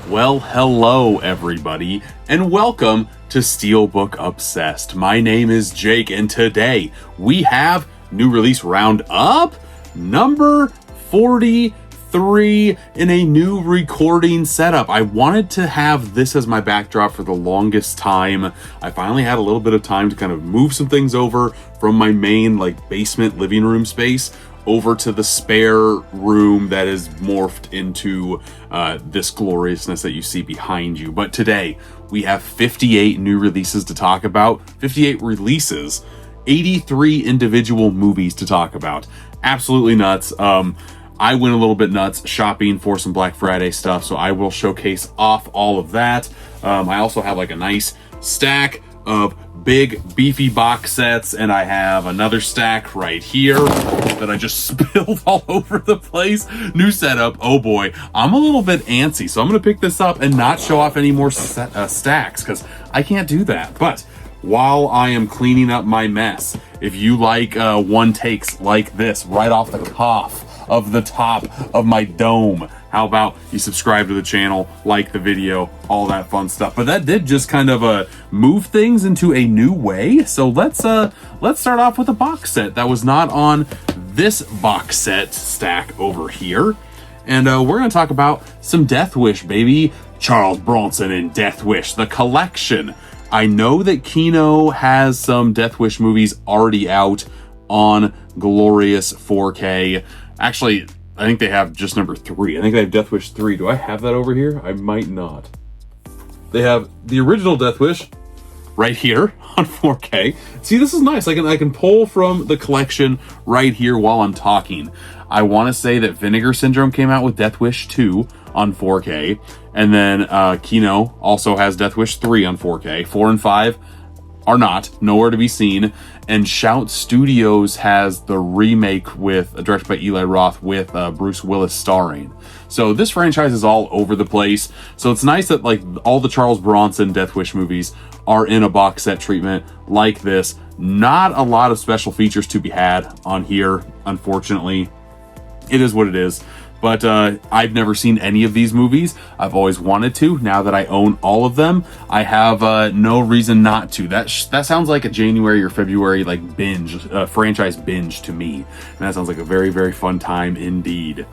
Well, hello everybody, and welcome to Steelbook Obsessed. My name is Jake, and today we have new release roundup number 43 in a new recording setup. I wanted to have this as my backdrop for the longest time. I finally had a little bit of time to kind of move some things over from my main basement living room space over to the spare room that is morphed into this gloriousness that you see behind you. But today we have 58 new releases to talk about, 58 releases, 83 individual movies to talk about. Absolutely nuts. I went a little bit nuts shopping for some Black Friday stuff, so I will showcase off all of that. I also have a nice stack of big beefy box sets, and I have another stack right here that I just spilled all over the place. New setup. Oh boy, I'm a little bit antsy, so I'm gonna pick this up and not show off any more stacks because I can't do that. But while I am cleaning up my mess, if you like one takes like this right off the cuff of the top of my dome, how about you subscribe to the channel, like the video, all that fun stuff. But that did just kind of move things into a new way. So let's start off with a box set that was not on this box set stack over here. And we're going to talk about some Death Wish, baby. Charles Bronson in Death Wish, the collection. I know that Kino has some Death Wish movies already out on glorious 4K. Actually, I think they have just number 3. I think they have Death Wish 3. Do I have that over here? I might not. They have the original Death Wish right here on 4K. See, this is nice. I can pull from the collection right here while I'm talking. I want to say that Vinegar Syndrome came out with Death Wish 2 on 4K. And then Kino also has Death Wish 3 on 4K. 4 and 5 are not, nowhere to be seen. And Shout Studios has the remake directed by Eli Roth with Bruce Willis starring. So this franchise is all over the place. So it's nice that all the Charles Bronson Death Wish movies are in a box set treatment like this. Not a lot of special features to be had on here, unfortunately. It is what it is. But I've never seen any of these movies. I've always wanted to. Now that I own all of them, I have no reason not to. That sounds like a January or February binge, franchise binge to me. And that sounds like a very, very fun time indeed.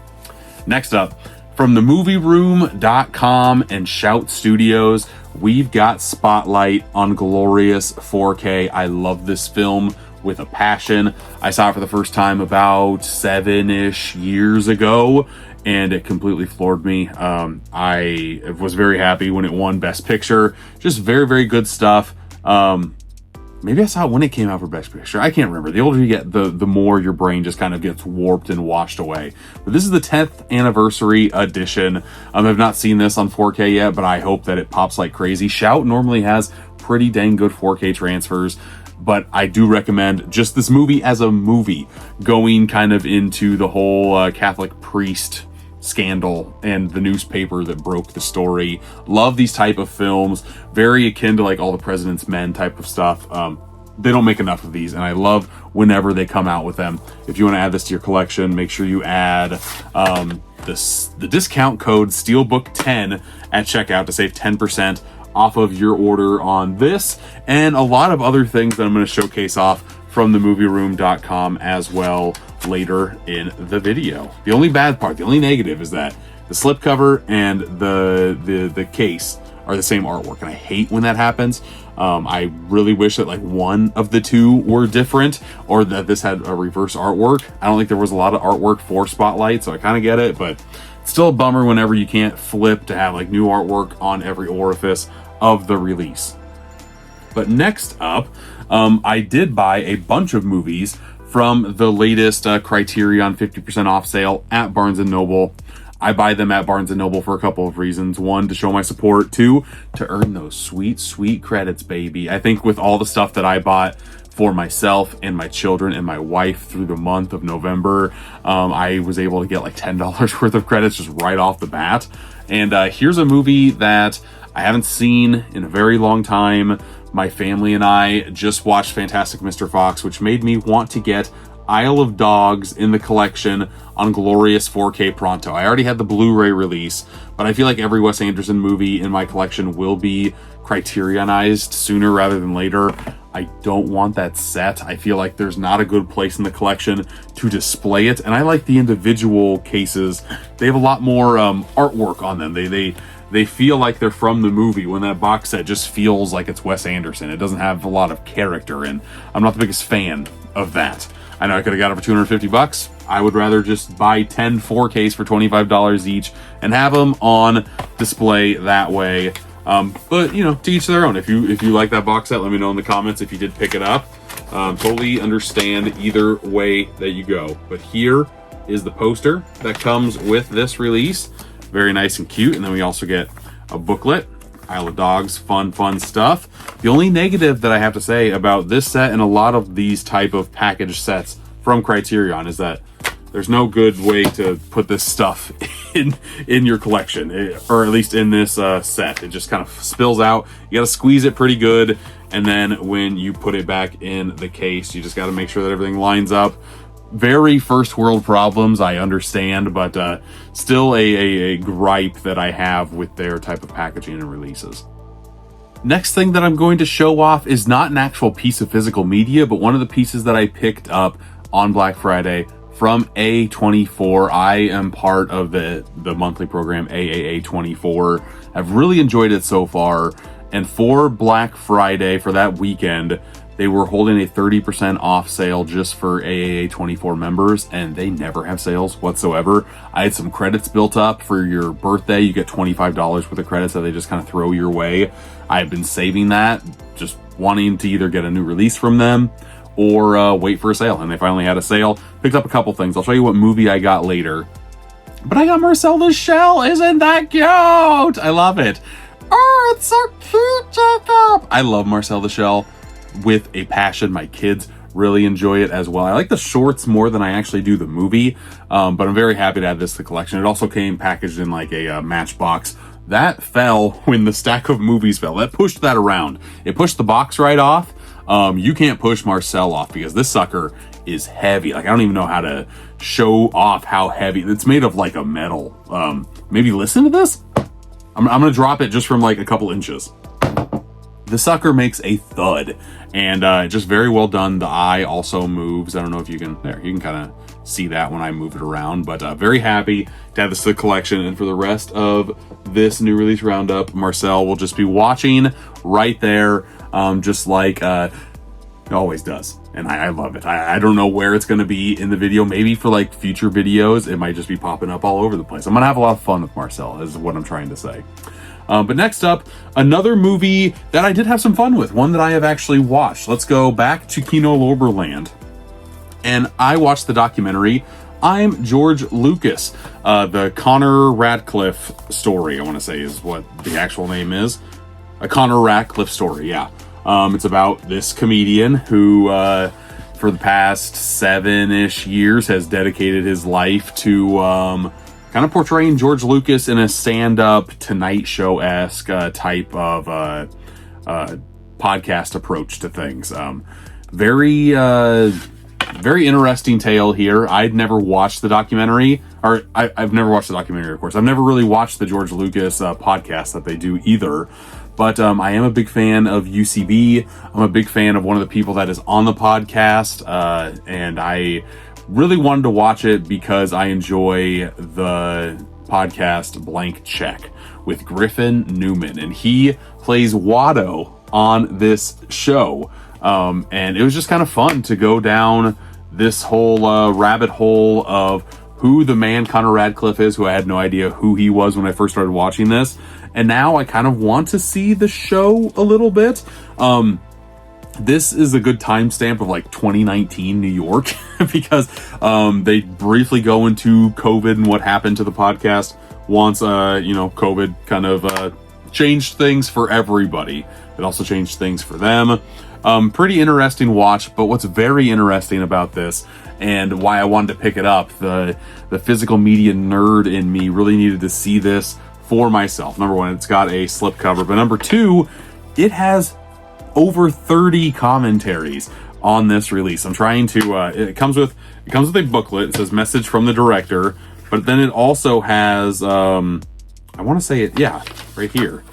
Next up, from themovieroom.com and Shout Studios, we've got Spotlight on glorious 4K. I love this film with a passion. I saw it for the first time about 7-ish years ago, and it completely floored me. I was very happy when it won Best Picture. Just very, very good stuff. Maybe I saw it when it came out for Best Picture. I can't remember. The older you get, the more your brain just kind of gets warped and washed away. But this is the 10th anniversary edition. I've not seen this on 4K yet, but I hope that it pops like crazy. Shout normally has pretty dang good 4K transfers, but I do recommend just this movie as a movie, going kind of into the whole Catholic priest scandal and the newspaper that broke the story. Love these type of films, very akin to All the President's Men type of stuff. They don't make enough of these, and I love whenever they come out with them. If you want to add this to your collection, make sure you add the discount code SteelBook10 at checkout to save 10% off of your order on this and a lot of other things that I'm going to showcase off from themovieroom.com as well later in the video. The only bad part, the only negative, is that the slipcover and the case are the same artwork, and I hate when that happens. I really wish that one of the two were different, or that this had a reverse artwork. I don't think there was a lot of artwork for Spotlight, so I kind of get it, but it's still a bummer whenever you can't flip to have new artwork on every orifice of the release. But next up, I did buy a bunch of movies from the latest Criterion 50% off sale at Barnes & Noble. I buy them at Barnes & Noble for a couple of reasons. 1, to show my support. 2, to earn those sweet, sweet credits, baby. I think with all the stuff that I bought for myself and my children and my wife through the month of November, I was able to get $10 worth of credits just right off the bat. And here's a movie that I haven't seen in a very long time. My family and I just watched Fantastic Mr. Fox, which made me want to get Isle of Dogs in the collection on glorious 4K pronto. I already had the Blu-ray release, but I feel like every Wes Anderson movie in my collection will be Criterionized sooner rather than later. I don't want that set. I feel like there's not a good place in the collection to display it, and I like the individual cases. They have a lot more artwork on them. They feel like they're from the movie, when that box set just feels like it's Wes Anderson. It doesn't have a lot of character, and I'm not the biggest fan of that. I know I could have got it for 250 bucks. I would rather just buy 10 4Ks for $25 each and have them on display that way. But you know, to each their own. If you like that box set, let me know in the comments if you did pick it up. Totally understand either way that you go. But here is the poster that comes with this release. Very nice and cute. And then we also get a booklet. Isle of Dogs, fun stuff. The only negative that I have to say about this set and a lot of these type of package sets from Criterion is that there's no good way to put this stuff in your collection, or at least in this set. It just kind of spills out. You got to squeeze it pretty good, and then when you put it back in the case, you just got to make sure that everything lines up. Very first world problems, I understand, but still a gripe that I have with their type of packaging and releases. Next thing that I'm going to show off is not an actual piece of physical media, but one of the pieces that I picked up on Black Friday from A24. I am part of the monthly program AAA24. I've really enjoyed it so far, and for Black Friday, for that weekend, they were holding a 30% off sale just for AAA24 members, and they never have sales whatsoever. I had some credits built up for your birthday. You get $25 worth of credits that they just kind of throw your way. I've been saving that, just wanting to either get a new release from them or wait for a sale, and they finally had a sale. Picked up a couple things. I'll show you what movie I got later. But I got Marcel the Shell. Isn't that cute? I love it. Oh, it's so cute, Jacob. I love Marcel the Shell with a passion. My kids really enjoy it as well. I like the shorts more than I actually do the movie, but I'm very happy to add this to the collection. It also came packaged in like a matchbox. That fell when the stack of movies fell. That pushed that around. It pushed the box right off. You can't push Marcel off because this sucker is heavy. Like, I don't even know how to show off how heavy. It's made of like a metal. Maybe listen to this. I'm gonna drop it just from like a couple inches. The sucker makes a thud, and just very well done. The eye also moves. I don't know if you can, there, you can kind of see that when I move it around, but very happy to add this to the collection. And for the rest of this new release roundup, Marcel will just be watching right there, just like it always does. And I love it. I don't know where it's going to be in the video. Maybe for like future videos, it might just be popping up all over the place. I'm going to have a lot of fun with Marcel, is what I'm trying to say. But next up, another movie that I did have some fun with, one that I have actually watched. Let's go back to Kino Lorberland. And I watched the documentary, I'm George Lucas, the Connor Radcliffe story, I want to say is what the actual name is. A Connor Radcliffe story, yeah. It's about this comedian who, for the past 7-ish years, has dedicated his life to kind of portraying George Lucas in a stand-up Tonight Show-esque type of podcast approach to things. Very interesting tale here. I'd never watched the documentary, or I've never watched the documentary, of course. I've never really watched the George Lucas podcast that they do either. But I am a big fan of UCB. I'm a big fan of one of the people that is on the podcast, and I really wanted to watch it because I enjoy the podcast Blank Check with Griffin Newman, and he plays Watto on this show. And it was just kind of fun to go down this whole rabbit hole of who the man Connor Radcliffe is, who I had no idea who he was when I first started watching this. And now I kind of want to see the show a little bit. This is a good timestamp of like 2019 New York because they briefly go into COVID and what happened to the podcast once, COVID kind of changed things for everybody. It also changed things for them. Pretty interesting watch, but what's very interesting about this and why I wanted to pick it up, the physical media nerd in me really needed to see this for myself. Number one, it's got a slipcover, but number two, it has over 30 commentaries on this release. I'm trying to, it comes with a booklet. It says message from the director, but then it also has, I want to say it, yeah, right here.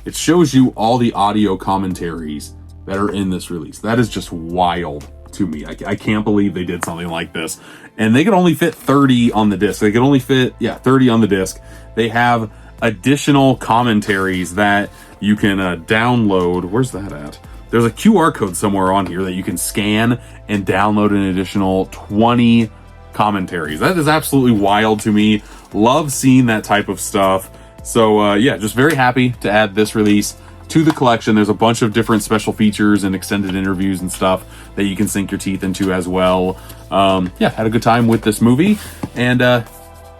It shows you all the audio commentaries that are in this release. That is just wild to me. I can't believe they did something like this. And they could only fit 30 on the disc. They could only fit, 30 on the disc. They have additional commentaries that you can download. Where's that at? There's a QR code somewhere on here that you can scan and download an additional 20 commentaries. That is absolutely wild to me. Love seeing that type of stuff. So yeah, just very happy to add this release to the collection. There's a bunch of different special features and extended interviews and stuff that you can sink your teeth into as well. Yeah, had a good time with this movie, and I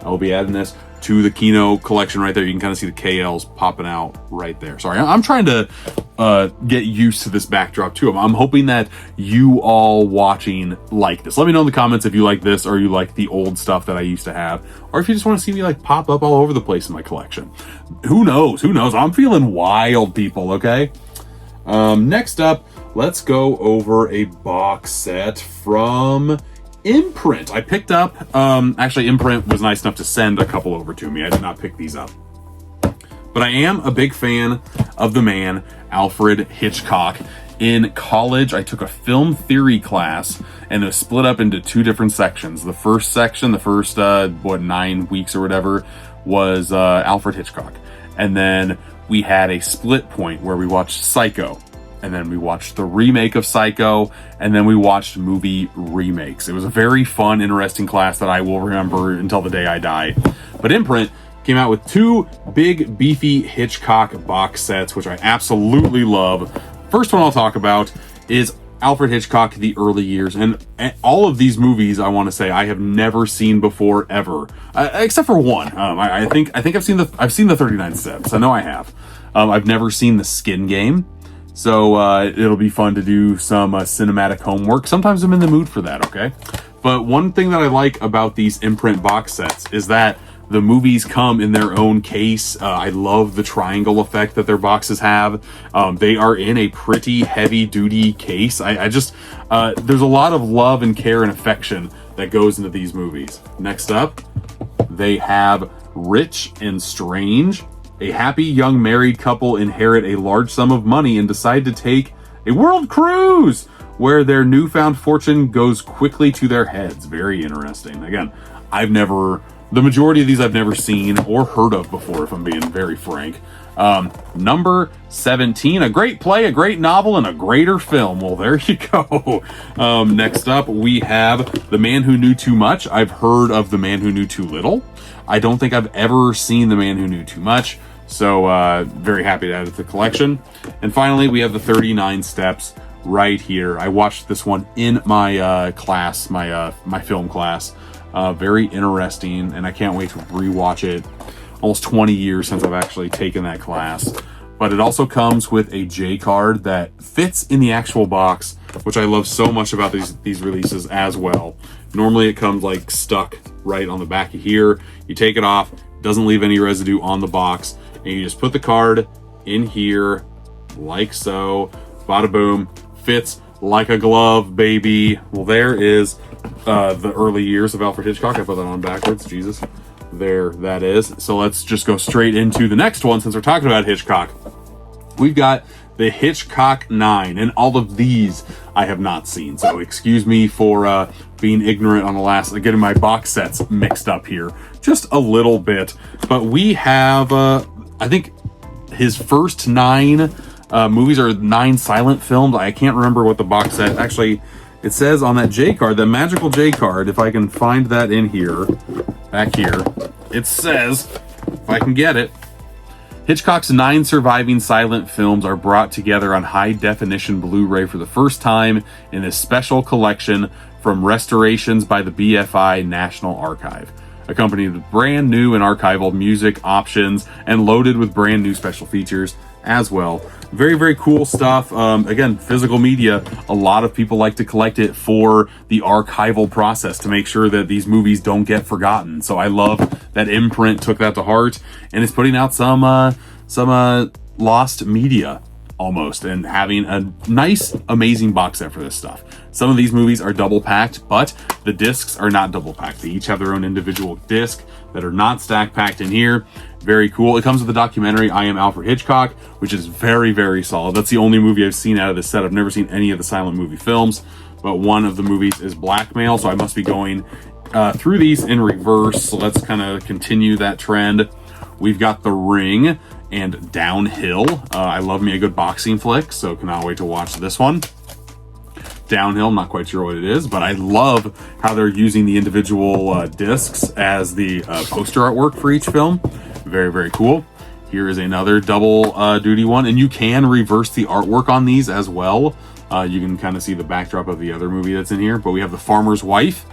will be adding this to the Kino collection right there. You can kind of see the KLs popping out right there. Sorry, I'm trying to get used to this backdrop too. I'm hoping that you all watching like this. Let me know in the comments if you like this or you like the old stuff that I used to have, or if you just want to see me like pop up all over the place in my collection. Who knows? Who knows? I'm feeling wild, people, okay? Next up, let's go over a box set from Imprint. I picked up, actually Imprint was nice enough to send a couple over to me. I did not pick these up. But I am a big fan of the man, Alfred Hitchcock. In college, I took a film theory class, and it was split up into two different sections. The first section, the first, 9 weeks or whatever, was Alfred Hitchcock. And then we had a split point where we watched Psycho. And then we watched the remake of Psycho, and then we watched movie remakes. It was a very fun, interesting class that I will remember until the day I die. But Imprint came out with two big, beefy Hitchcock box sets, which I absolutely love. First one I'll talk about is Alfred Hitchcock, The Early Years. And all of these movies, I want to say, I have never seen before, ever. Except for one. I think I've seen the 39 Steps. I know I have. I've never seen The Skin Game. So it'll be fun to do some cinematic homework. Sometimes I'm in the mood for that, okay? But one thing that I like about these Imprint box sets is that the movies come in their own case. I love the triangle effect that their boxes have. They are in a pretty heavy-duty case. I just, there's a lot of love and care and affection that goes into these movies. Next up, they have Rich and Strange. A happy young married couple inherit a large sum of money and decide to take a world cruise where their newfound fortune goes quickly to their heads. Very interesting. Again, the majority of these I've never seen or heard of before, if I'm being very frank. Number 17, a great play, a great novel, and a greater film. Well, there you go. Next up, we have The Man Who Knew Too Much. I've heard of The Man Who Knew Too Little. I don't think I've ever seen The Man Who Knew Too Much. So very happy to add it to the collection. And finally, we have the 39 Steps right here. I watched this one in my class, my film class. Very interesting, and I can't wait to rewatch it. Almost 20 years since I've actually taken that class. But it also comes with a J card that fits in the actual box, which I love so much about these releases as well. Normally it comes like stuck right on the back of here. You take it off, doesn't leave any residue on the box, and you just put the card in here like so. Bada boom, fits like a glove, baby. Well, there is the early years of Alfred Hitchcock. I put that on backwards, Jesus. There that is. So let's just go straight into the next one since we're talking about Hitchcock. We've got the Hitchcock 9, and all of these I have not seen. So excuse me for being ignorant on the last, getting my box sets mixed up here just a little bit. But we have, I think his first 9 movies are 9 silent films. I can't remember what the box set, actually, it says on that J card, the magical J card, if I can find that in here, back here, it says, if I can get it, Hitchcock's 9 surviving silent films are brought together on high-definition Blu-ray for the first time in this special collection from restorations by the BFI National Archive, accompanied with brand new and archival music options and loaded with brand new special features as well. Very, very cool stuff. Again, physical media, a lot of people like to collect it for the archival process to make sure that these movies don't get forgotten. So I love that Imprint took that to heart and is putting out some lost media almost, and having a nice, amazing box set for this stuff. Some of these movies are double packed, but the discs are not double packed. They each have their own individual disc that are not stack packed in here. Very cool. It comes with the documentary I Am Alfred Hitchcock, which is very, very solid. That's the only movie I've seen out of this set. I've never seen any of the silent movie films, but one of the movies is Blackmail, so I must be going through these in reverse. So let's kind of continue that trend. We've got The Ring and Downhill. I love me a good boxing flick, so cannot wait to watch this one. Downhill, I'm not quite sure what it is, but I love how they're using the individual discs as the poster artwork for each film. Very, very cool. Here is another double duty one, and you can reverse the artwork on these as well. You can kind of see the backdrop of the other movie that's in here, but we have The Farmer's Wife,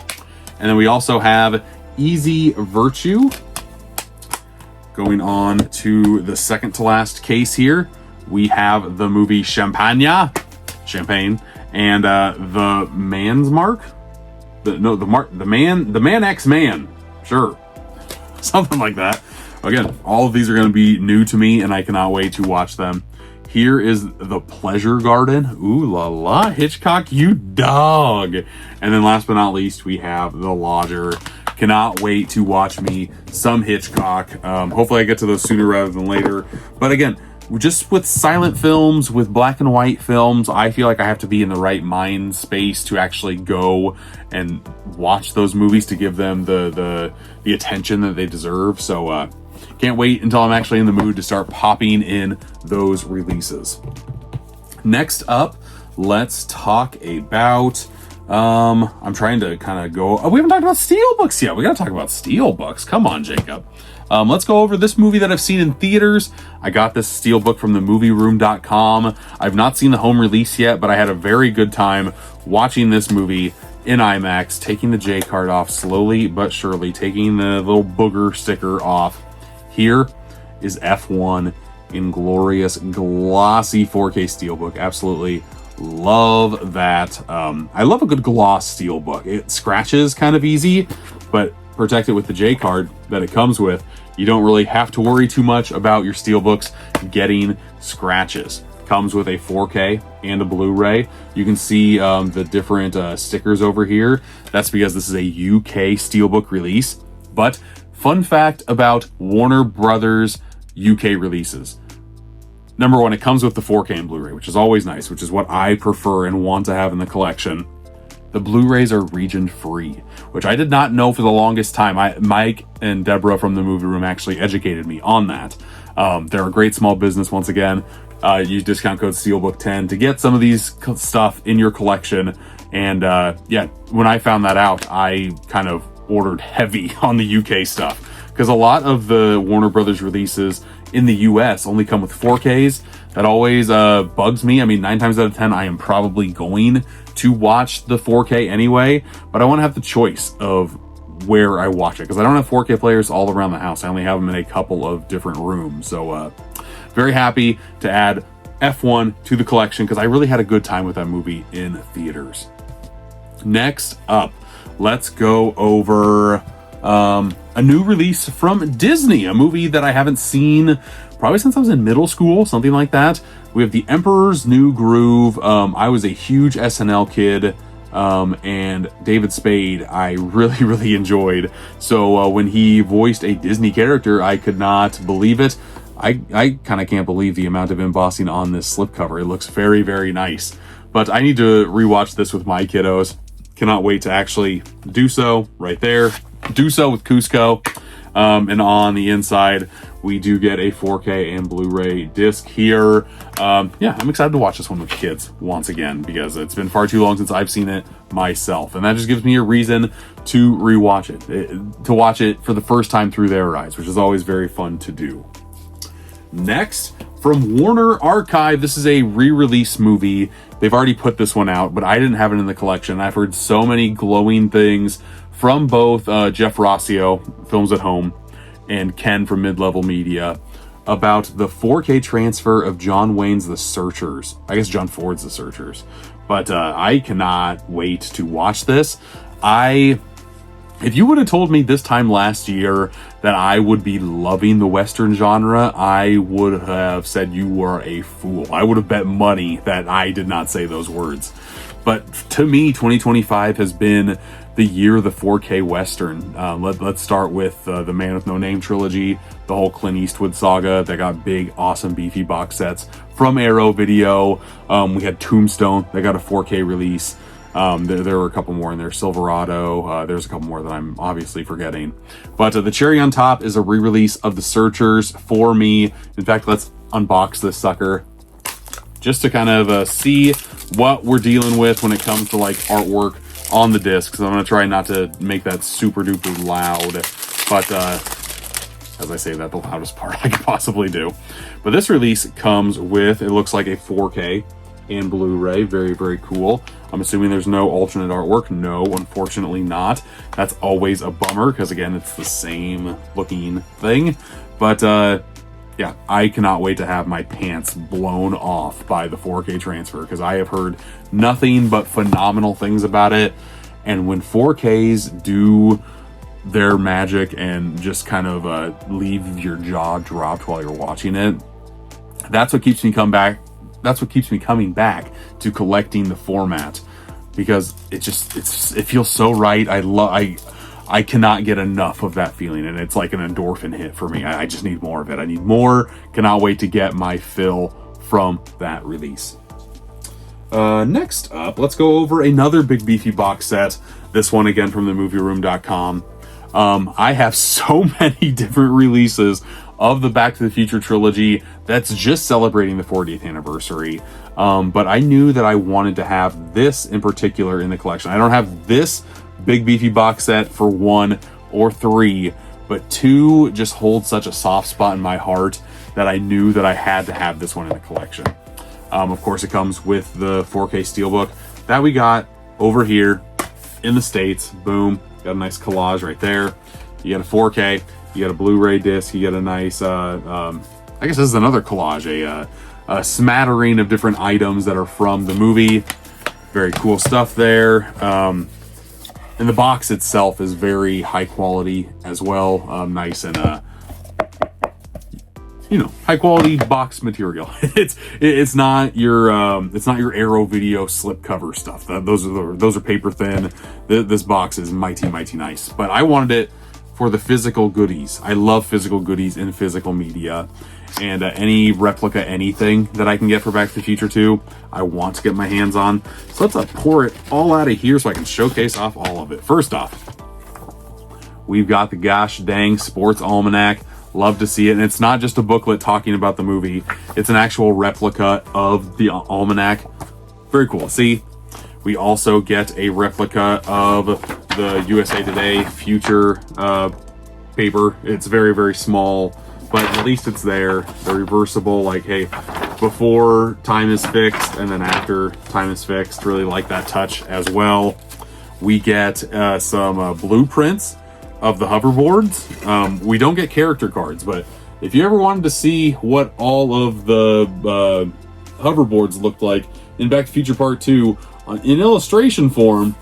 and then we also have Easy Virtue. Going on to the second to last case here, we have the movie Champagne, and The Man's Mark. The Man X Man. Sure, something like that. Again, all of these are going to be new to me, and I cannot wait to watch them. Here is The Pleasure Garden. Ooh la la, Hitchcock, you dog. And then last but not least, we have The Lodger. Cannot wait to watch me some Hitchcock. Hopefully I get to those sooner rather than later. But again, just with silent films, with black and white films, I feel like I have to be in the right mind space to actually go and watch those movies, to give them the attention that they deserve. So can't wait until I'm actually in the mood to start popping in those releases. Next up, let's talk about I'm trying to kind of go, we haven't talked about Steelbooks yet. We gotta talk about Steelbooks. Come on, Jacob. Let's go over this movie that I've seen in theaters. I got this Steelbook from themovieroom.com. I've not seen the home release yet, but I had a very good time watching this movie in IMAX, taking the J card off slowly but surely, taking the little booger sticker off. Here is F1 in glorious glossy 4K Steelbook. Absolutely love that. I love a good gloss Steelbook. It scratches kind of easy, but protect it with the J card that it comes with. You don't really have to worry too much about your Steelbooks getting scratches. Comes with a 4K and a Blu-ray. You can see the different stickers over here. That's because this is a UK Steelbook release. But fun fact about Warner Brothers UK releases. Number one, it comes with the 4K and Blu-ray, which is always nice, which is what I prefer and want to have in the collection. The Blu-rays are region free, which I did not know for the longest time. Mike and Deborah from the Movie Room actually educated me on that. They're a great small business once again. Use discount code SteelBook10 to get some of these stuff in your collection. And yeah, when I found that out, I kind of ordered heavy on the UK stuff, because a lot of the Warner Brothers releases in the US only come with 4Ks. That always bugs me. I mean, 9 times out of 10, I am probably going to watch the 4K anyway, but I want to have the choice of where I watch it, because I don't have 4K players all around the house. I only have them in a couple of different rooms. So very happy to add F1 to the collection, because I really had a good time with that movie in theaters. Next up, let's go over a new release from Disney, a movie that I haven't seen probably since I was in middle school, something like that. We have The Emperor's New Groove. I was a huge SNL kid, and David Spade I really, really enjoyed. So when he voiced a Disney character, I could not believe it. I kind of can't believe the amount of embossing on this slipcover. It looks very, very nice. But I need to rewatch this with my kiddos. Cannot wait to actually do so right there. Do so with Cusco. And on the inside, we do get a 4K and Blu-ray disc here. Yeah, I'm excited to watch this one with kids once again, because it's been far too long since I've seen it myself. And that just gives me a reason to rewatch it, to watch it for the first time through their eyes, which is always very fun to do. Next, from Warner Archive, this is a re-release movie. They've already put this one out, but I didn't have it in the collection. I've heard so many glowing things from both Jeff Rossio, Films at Home, and Ken from Mid-Level Media about the 4K transfer of John Wayne's The Searchers. I guess John Ford's The Searchers. But I cannot wait to watch this. I If you would have told me this time last year that I would be loving the Western genre, I would have said you were a fool. I would have bet money that I did not say those words. But to me, 2025 has been the year of the 4K Western. Let's start with the Man with No Name trilogy, the whole Clint Eastwood saga. They got big, awesome, beefy box sets from Arrow Video. We had Tombstone. They got a 4K release. There were a couple more in there. Silverado. There's a couple more that I'm obviously forgetting. But the cherry on top is a re-release of The Searchers for me. In fact, let's unbox this sucker just to kind of see what we're dealing with when it comes to like artwork on the disc. So I'm going to try not to make that super duper loud. But as I say that, the loudest part I could possibly do. But this release comes with, it looks like a 4K and Blu-ray. Very, very cool. I'm assuming there's no alternate artwork. No, unfortunately not. That's always a bummer because, again, it's the same looking thing. But yeah, I cannot wait to have my pants blown off by the 4K transfer because I have heard nothing but phenomenal things about it. And when 4Ks do their magic and just kind of leave your jaw dropped while you're watching it, that's what keeps me coming back. That's what keeps me coming back to collecting the format, because it feels so right. I cannot get enough of that feeling, and it's like an endorphin hit for me. I just need more of it. I need more. Cannot wait to get my fill from that release. Next up, let's go over another big beefy box set. This one again from themovieroom.com. I have so many different releases of the Back to the Future trilogy that's just celebrating the 40th anniversary. But I knew that I wanted to have this in particular in the collection. I don't have this big beefy box set for 1 or 3, but 2 just hold such a soft spot in my heart that I knew that I had to have this one in the collection. Of course, it comes with the 4K Steelbook that we got over here in the States. Boom. Got a nice collage right there. You got a 4K, you got a Blu-ray disc, you got a nice, I guess this is another collage, a smattering of different items that are from the movie. Very cool stuff there. And the box itself is very high quality as well. Nice and, high quality box material. It's not your Arrow Video slipcover stuff. Those are paper thin. This box is mighty nice. But I wanted it for the physical goodies. I love physical goodies in physical media, and any replica anything that I can get for Back to the Future 2, I want to get my hands on. So let's pour it all out of here so I can showcase off all of it. First off, we've got the gosh dang Sports Almanac. Love to see it. And it's not just a booklet talking about the movie. It's an actual replica of the almanac. Very cool. See, we also get a replica of the USA Today Future paper. It's very, very small, but at least it's there. They're reversible, like, hey, before time is fixed and then after time is fixed. Really like that touch as well. We get some blueprints of the hoverboards. We don't get character cards, but if you ever wanted to see what all of the hoverboards looked like in Back to the Future Part 2 in illustration form,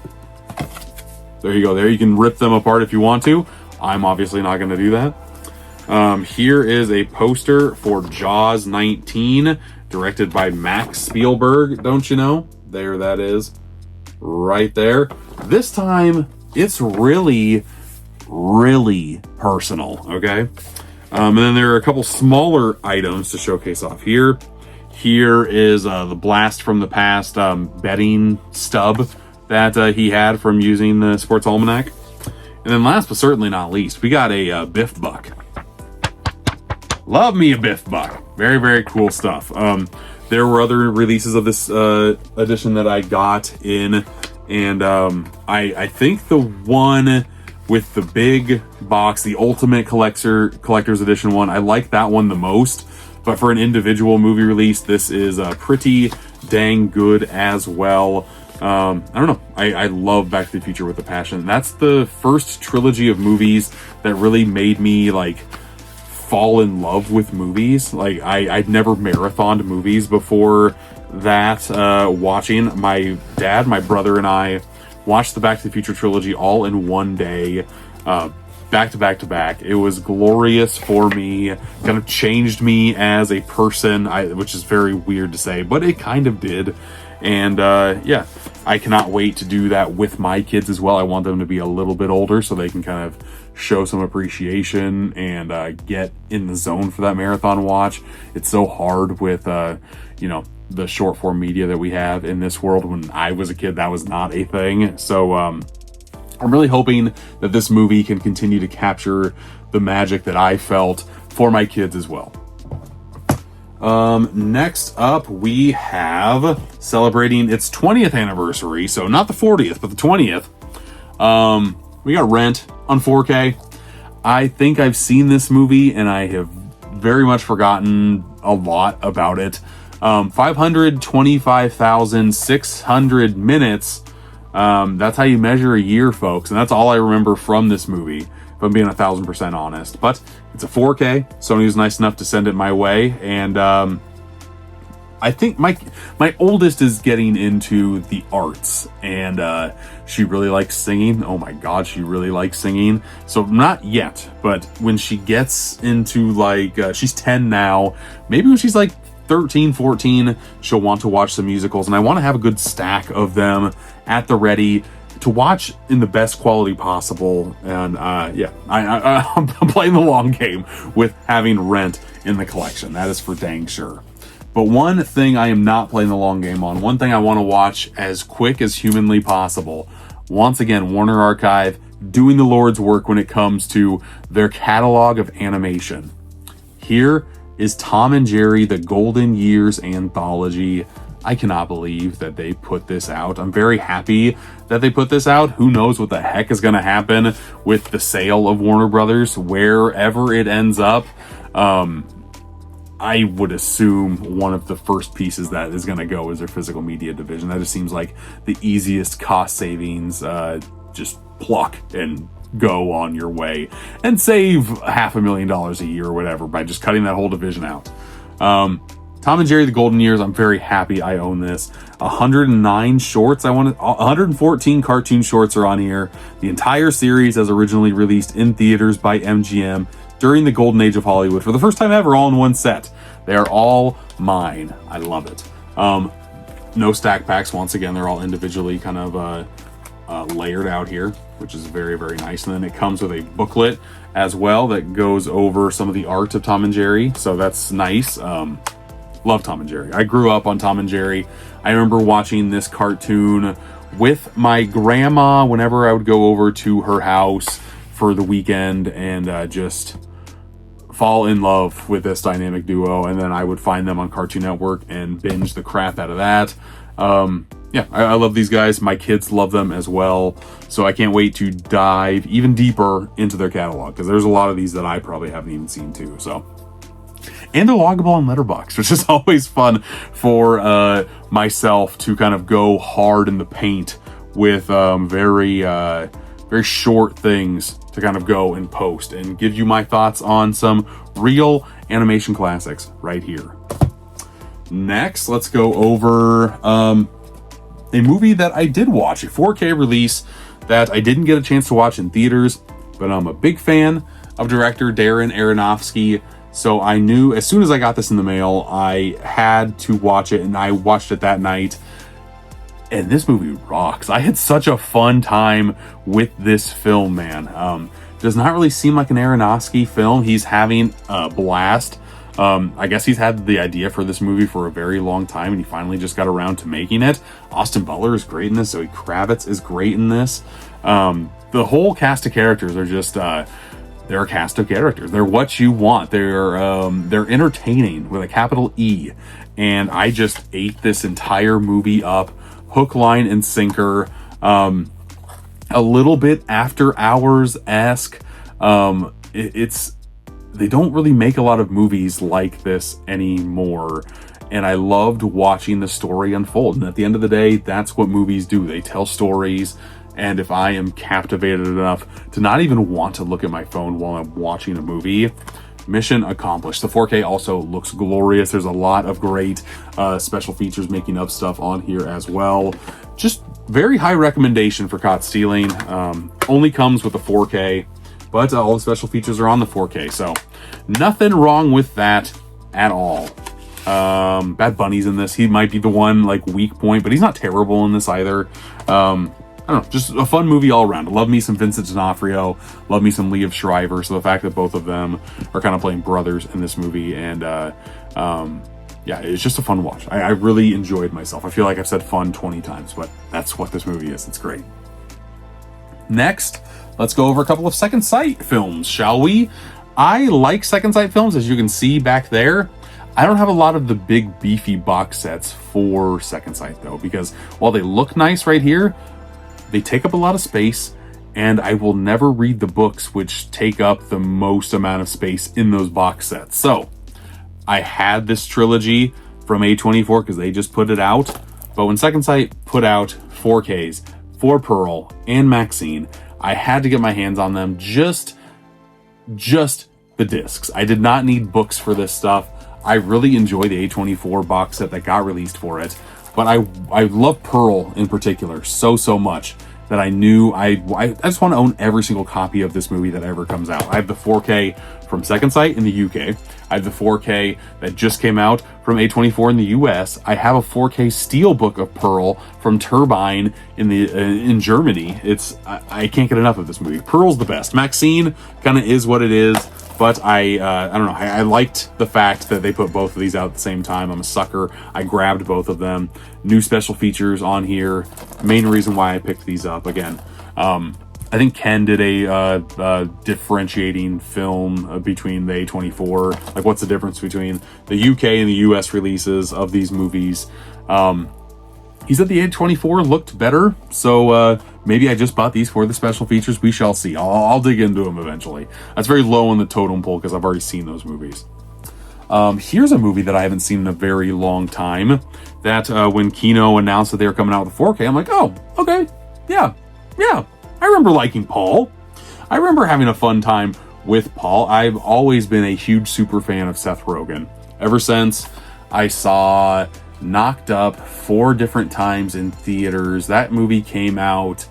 there you go. There, you can rip them apart if you want to. I'm obviously not going to do that. Here is a poster for Jaws 19, directed by Max Spielberg. Don't you know? There that is, right there. This time, it's really personal, okay? And then there are a couple smaller items to showcase off here. Here is the Blast from the Past betting stub that he had from using the Sports Almanac. And then last but certainly not least, we got a Biff Buck. Love me a Biff Buck. Very, very cool stuff. There were other releases of this edition that I got in, and I think the one with the big box, the Ultimate Collector's Edition one, I like that one the most. But for an individual movie release, this is pretty dang good as well. I don't know. I love Back to the Future with a passion. That's the first trilogy of movies that really made me like fall in love with movies. Like I'd never marathoned movies before that. Watching my dad, my brother, and I watched the Back to the Future trilogy all in one day, back to back to back. It was glorious for me, kind of changed me as a person, which is very weird to say, but it kind of did. And yeah, I cannot wait to do that with my kids as well. I want them to be a little bit older so they can kind of show some appreciation and get in the zone for that marathon watch. It's so hard with, you know, the short form media that we have in this world. When I was a kid, that was not a thing. So I'm really hoping that this movie can continue to capture the magic that I felt for my kids as well. Next up, we have celebrating its 20th anniversary. So not the 40th, but the 20th. We got Rent on 4K. I think I've seen this movie and I have very much forgotten a lot about it. 525,600 minutes. That's how you measure a year, folks. And that's all I remember from this movie, if I'm being 1,000% honest. But it's a 4K. Sony was nice enough to send it my way. And I think my oldest is getting into the arts, and she really likes singing. Oh my God, she really likes singing. So not yet, but when she gets into like, she's 10 now, maybe when she's like 13, 14, she'll want to watch some musicals, and I want to have a good stack of them at the ready to watch in the best quality possible. And yeah, I'm playing the long game with having Rent in the collection. That is for dang sure. But one thing I am not playing the long game on, one thing I want to watch as quick as humanly possible, once again, Warner Archive doing the Lord's work when it comes to their catalog of animation. Here is Tom and Jerry, The Golden Years Anthology. I cannot believe that they put this out. I'm very happy that they put this out. Who knows what the heck is going to happen with the sale of Warner Brothers, wherever it ends up. I would assume one of the first pieces that is going to go is their physical media division. That just seems like the easiest cost savings. Just pluck and go on your way and save $500,000 a year or whatever by just cutting that whole division out. Tom and Jerry, The Golden Years. I'm very happy I own this. 109 shorts. 114 cartoon shorts are on here. The entire series as originally released in theaters by MGM during the golden age of Hollywood for the first time ever, all in one set. They are all mine. I love it. No stack packs. Once again, they're all individually kind of layered out here, which is very, very nice. And then it comes with a booklet as well that goes over some of the art of Tom and Jerry. So that's nice. Love Tom and Jerry. I grew up on Tom and Jerry. I remember watching this cartoon with my grandma whenever I would go over to her house for the weekend and just fall in love with this dynamic duo. And then I would find them on Cartoon Network and binge the crap out of that. Yeah, I love these guys. My kids love them as well. So I can't wait to dive even deeper into their catalog, because there's a lot of these that I probably haven't even seen too. So, and they're loggable on Letterboxd, which is always fun for myself to kind of go hard in the paint with very short things to kind of go and post and give you my thoughts on some real animation classics right here. Next, let's go over a movie that I did watch, a 4K release that I didn't get a chance to watch in theaters, but I'm a big fan of director Darren Aronofsky. So I knew as soon as I got this in the mail, I had to watch it, and I watched it that night. And this movie rocks. I had such a fun time with this film, man. Does not really seem like an Aronofsky film. He's having a blast. I guess he's had the idea for this movie for a very long time, and he finally just got around to making it. Austin Butler is great in this. Zoe Kravitz is great in this. The whole cast of characters are just... they're a cast of characters. They're what you want. They're entertaining with a capital E. And I just ate this entire movie up, hook, line, and sinker. A little bit After Hours-esque. They don't really make a lot of movies like this anymore. And I loved watching the story unfold. And at the end of the day, that's what movies do. They tell stories. And if I am captivated enough to not even want to look at my phone while I'm watching a movie, mission accomplished. The 4K also looks glorious. There's a lot of great special features making up stuff on here as well. Just very high recommendation for caught stealing. Only comes with a 4K, but all the special features are on the 4K, so nothing wrong with that at all. Bad Bunny's in this. He might be the one like weak point, but he's not terrible in this either. I don't know, just a fun movie all around. Love me some Vincent D'Onofrio, love me some Liev Schreiber. So the fact that both of them are kind of playing brothers in this movie, and yeah, it's just a fun watch. I really enjoyed myself. I feel like I've said fun 20 times, but that's what this movie is. It's great. Next, let's go over a couple of Second Sight films, shall we? I like Second Sight films, as you can see back there. I don't have a lot of the big beefy box sets for Second Sight though, because while they look nice right here, they take up a lot of space, and I will never read the books which take up the most amount of space in those box sets. So I had this trilogy from A24 because they just put it out, but when Second Sight put out 4Ks for Pearl and Maxine, I had to get my hands on them, just the discs. I did not need books for this stuff. I really enjoy the A24 box set that got released for it, but I love Pearl in particular so much that I knew I just want to own every single copy of this movie that ever comes out. I have the 4K from Second Sight in the UK. I have the 4K that just came out from A24 in the US. I have a 4K steelbook of Pearl from Turbine in Germany. I can't get enough of this movie. Pearl's the best. Maxine kind of is what it is. But I don't know. I liked the fact that they put both of these out at the same time. I'm a sucker. I grabbed both of them. New special features on here. Main reason why I picked these up. Again, I think Ken did a differentiating film between the A24. Like, what's the difference between the UK and the US releases of these movies? He said the A24 looked better, so maybe I just bought these for the special features. We shall see. I'll dig into them eventually. That's very low on the totem pole because I've already seen those movies. Here's a movie that I haven't seen in a very long time. That when Kino announced that they were coming out with 4K, I'm like, oh, okay, yeah. I remember liking Paul. I remember having a fun time with Paul. I've always been a huge super fan of Seth Rogen. Ever since I saw Knocked Up 4 different times in theaters. That movie came out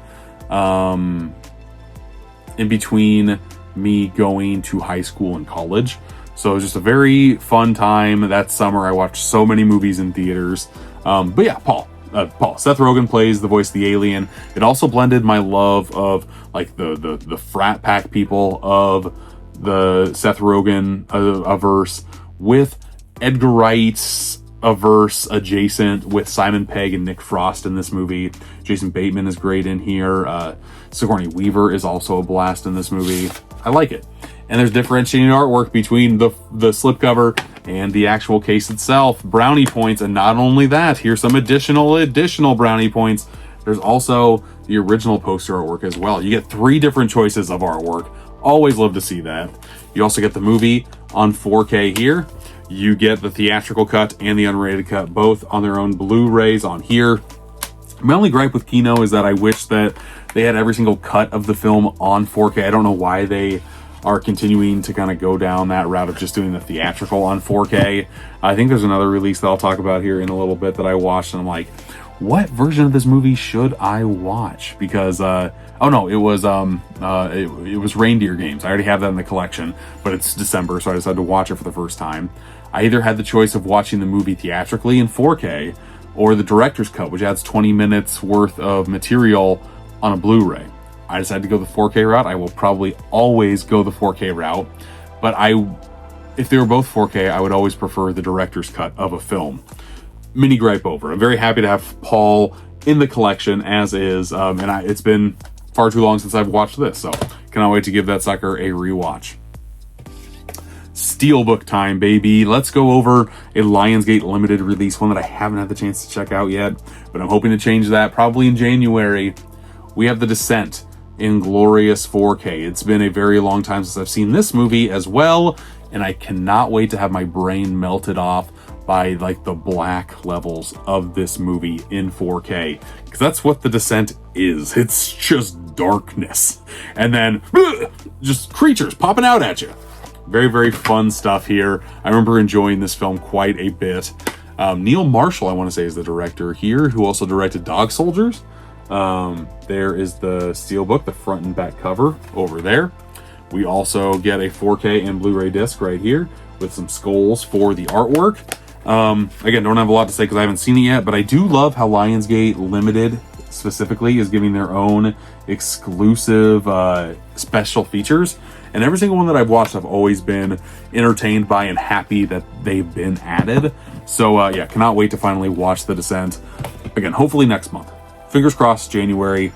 in between me going to high school and college. So it was just a very fun time. That summer I watched so many movies in theaters. But yeah, Paul. Seth Rogen plays the voice of the alien. It also blended my love of like the frat pack people of the Seth Rogen averse with Edgar Wright's averse adjacent with Simon Pegg and Nick Frost in this movie. Jason Bateman is great in here. Sigourney Weaver is also a blast in this movie. I like it. And there's differentiating artwork between the slipcover and the actual case itself. Brownie points, and not only that, here's some additional brownie points. There's also the original poster artwork as well. You get 3 different choices of artwork. Always love to see that. You also get the movie on 4K here. You get the theatrical cut and the unrated cut, both on their own Blu-rays on here. My only gripe with Kino is that I wish that they had every single cut of the film on 4K. I don't know why they are continuing to kind of go down that route of just doing the theatrical on 4K. I think there's another release that I'll talk about here in a little bit that I watched, and I'm like, what version of this movie should I watch? Because oh no, it was Reindeer Games. I already have that in the collection, but it's December, so I decided to watch it for the first time. I either had the choice of watching the movie theatrically in 4K or the director's cut, which adds 20 minutes worth of material on a Blu-ray. I decided to go the 4K route. I will probably always go the 4K route, but if they were both 4K, I would always prefer the director's cut of a film. Mini gripe over. I'm very happy to have Paul in the collection as is, and it's been far too long since I've watched this, so cannot wait to give that sucker a rewatch. Steelbook time, baby. Let's go over a Lionsgate limited release, one that I haven't had the chance to check out yet, but I'm hoping to change that probably in January. We have The Descent in glorious 4K. It's been a very long time since I've seen this movie as well, and I cannot wait to have my brain melted off by like the black levels of this movie in 4K, because that's what The Descent is. It's just darkness and then just creatures popping out at you. Very, very fun stuff here. I remember enjoying this film quite a bit. Neil Marshall, I want to say, is the director here, who also directed Dog Soldiers. There is the steelbook, the front and back cover over there. We also get a 4K and Blu-ray disc right here with some skulls for the artwork. Again, don't have a lot to say because I haven't seen it yet, but I do love how Lionsgate Limited specifically is giving their own exclusive special features. And every single one that I've watched, I've always been entertained by and happy that they've been added. So yeah, cannot wait to finally watch The Descent. Again, hopefully next month. Fingers crossed, January.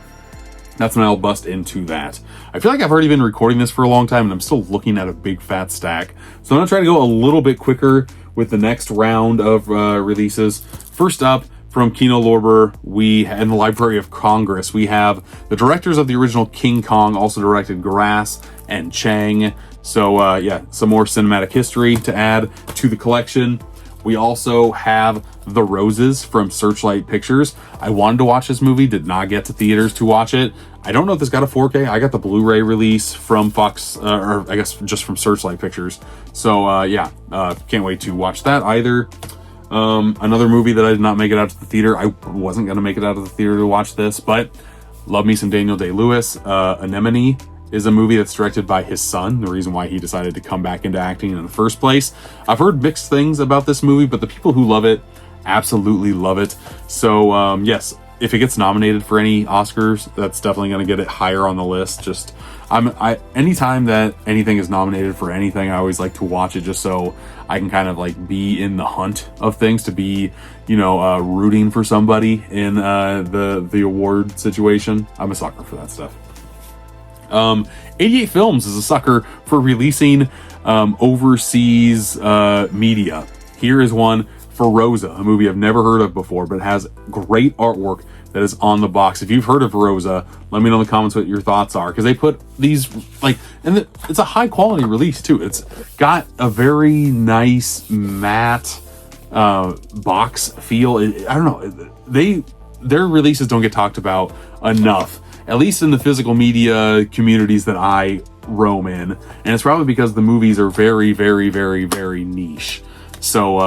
That's when I'll bust into that. I feel like I've already been recording this for a long time and I'm still looking at a big fat stack. So I'm gonna try to go a little bit quicker with the next round of releases. First up, from Kino we in the Library of Congress, we have the directors of the original King Kong, also directed Grass and Chang. So yeah, some more cinematic history to add to the collection. We also have The Roses from Searchlight Pictures. I wanted to watch this movie, did not get to theaters to watch it. I don't know if this got a 4K. I got the Blu-ray release from Fox, or I guess just from Searchlight Pictures. So yeah, can't wait to watch that either. Another movie that I did not make it out to the theater. I wasn't going to make it out of the theater to watch this, but love me some Daniel Day-Lewis. Anemone is a movie that's directed by his son, the reason why he decided to come back into acting in the first place. I've heard mixed things about this movie, but the people who love it absolutely love it. So yes, if it gets nominated for any Oscars, that's definitely going to get it higher on the list. Just anytime that anything is nominated for anything, I always like to watch it just so I can kind of like be in the hunt of things, to be, you know, rooting for somebody in the award situation. I'm a sucker for that stuff. 88 Films is a sucker for releasing overseas media. Here is one for Rosa, a movie I've never heard of before, but it has great artwork that is on the box. If you've heard of Rosa, let me know in the comments what your thoughts are, because they put these like, and it's a high quality release too. It's got a very nice matte box feel. I don't know, their releases don't get talked about enough, at least in the physical media communities that I roam in. And it's probably because the movies are very, very, very, very niche. So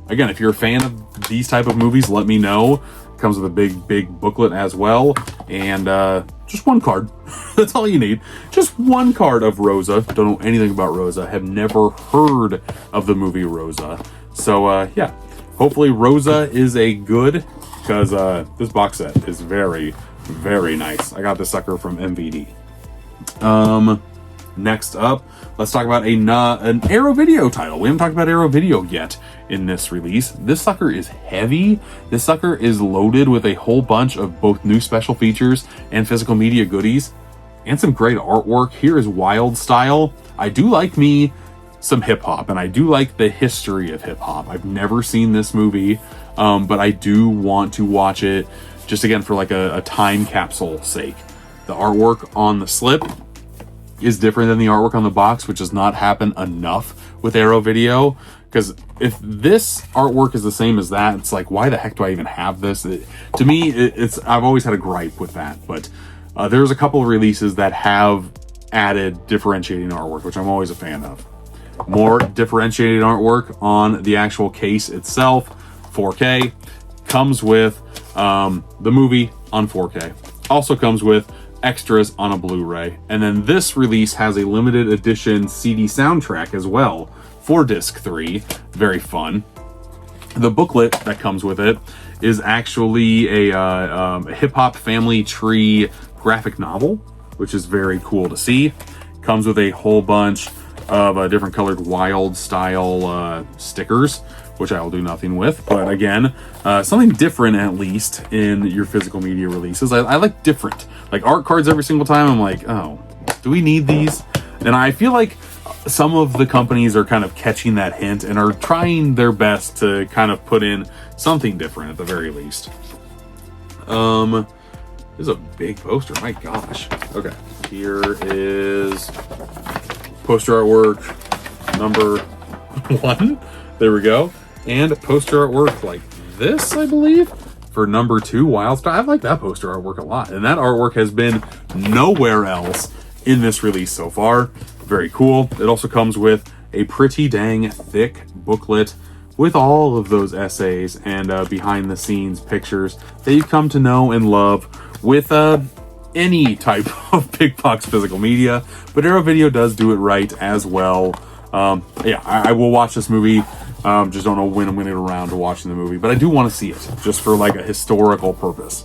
again, if you're a fan of these type of movies, let me know. It comes with a big booklet as well, and just one card. That's all you need. Just one card of Rosa. Don't know anything about Rosa. Have never heard of the movie Rosa. So yeah, hopefully Rosa is a good, because this box set is very, very nice. I got this sucker from MVD. Next up, let's talk about an Arrow Video title. We haven't talked about Arrow Video yet in this release. This sucker is heavy. This sucker is loaded with a whole bunch of both new special features and physical media goodies, and some great artwork. Here is Wild Style. I do like me some hip hop, and I do like the history of hip hop. I've never seen this movie, but I do want to watch it just again for like a time capsule sake. The artwork on the slip is different than the artwork on the box, which does not happen enough with Arrow Video, because if this artwork is the same as that, it's like, why the heck do I even have this? To me, I've always had a gripe with that, but there's a couple of releases that have added differentiating artwork, which I'm always a fan of. More differentiated artwork on the actual case itself, 4K, comes with the movie on 4K, also comes with extras on a Blu-ray, and then this release has a limited edition CD soundtrack as well for disc 3. Very fun. The booklet that comes with it is actually a hip-hop family tree graphic novel, which is very cool to see. Comes with a whole bunch of different colored Wild Style stickers, which I will do nothing with, but again, something different at least in your physical media releases. I like different, like art cards every single time. I'm like, oh, do we need these? And I feel like some of the companies are kind of catching that hint and are trying their best to kind of put in something different at the very least. This is a big poster, my gosh. Okay, here is poster artwork number 1. There we go. And poster artwork like this, I believe, for number 2, Wild Style. I like that poster artwork a lot, and that artwork has been nowhere else in this release so far. Very cool. It also comes with a pretty dang thick booklet with all of those essays and behind the scenes pictures that you come to know and love with any type of big box physical media, but Arrow Video does do it right as well. Yeah, I will watch this movie. Just don't know when I'm going to get around to watching the movie, but I do want to see it just for like a historical purpose.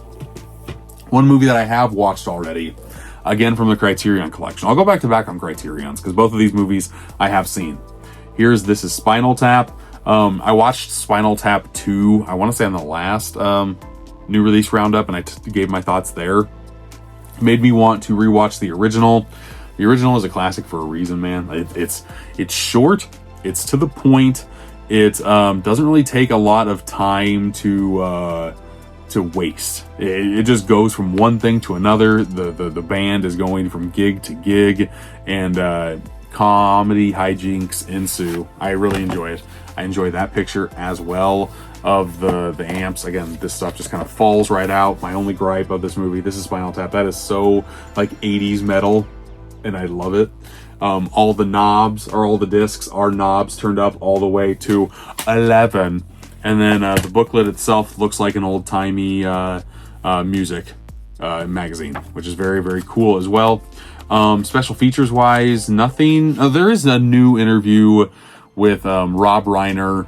One movie that I have watched already, again from the Criterion collection. I'll go back to back on Criterions because both of these movies I have seen. This is Spinal Tap. I watched Spinal Tap 2, I want to say on the last new release roundup, and I gave my thoughts there. It made me want to rewatch the original. The original is a classic for a reason, man. It's short, it's to the point, it doesn't really take a lot of time to waste. It just goes from one thing to another. The band is going from gig to gig, and comedy hijinks ensue. I really enjoy it. I enjoy that picture as well of the amps. Again, this stuff just kind of falls right out. My only gripe of this movie, this is Spinal Tap, that is so like 80s metal, and I love it. All the knobs, or all the discs are knobs turned up all the way to 11. And then the booklet itself looks like an old-timey music magazine, which is very, very cool as well. Special features wise, nothing. There is a new interview with Rob Reiner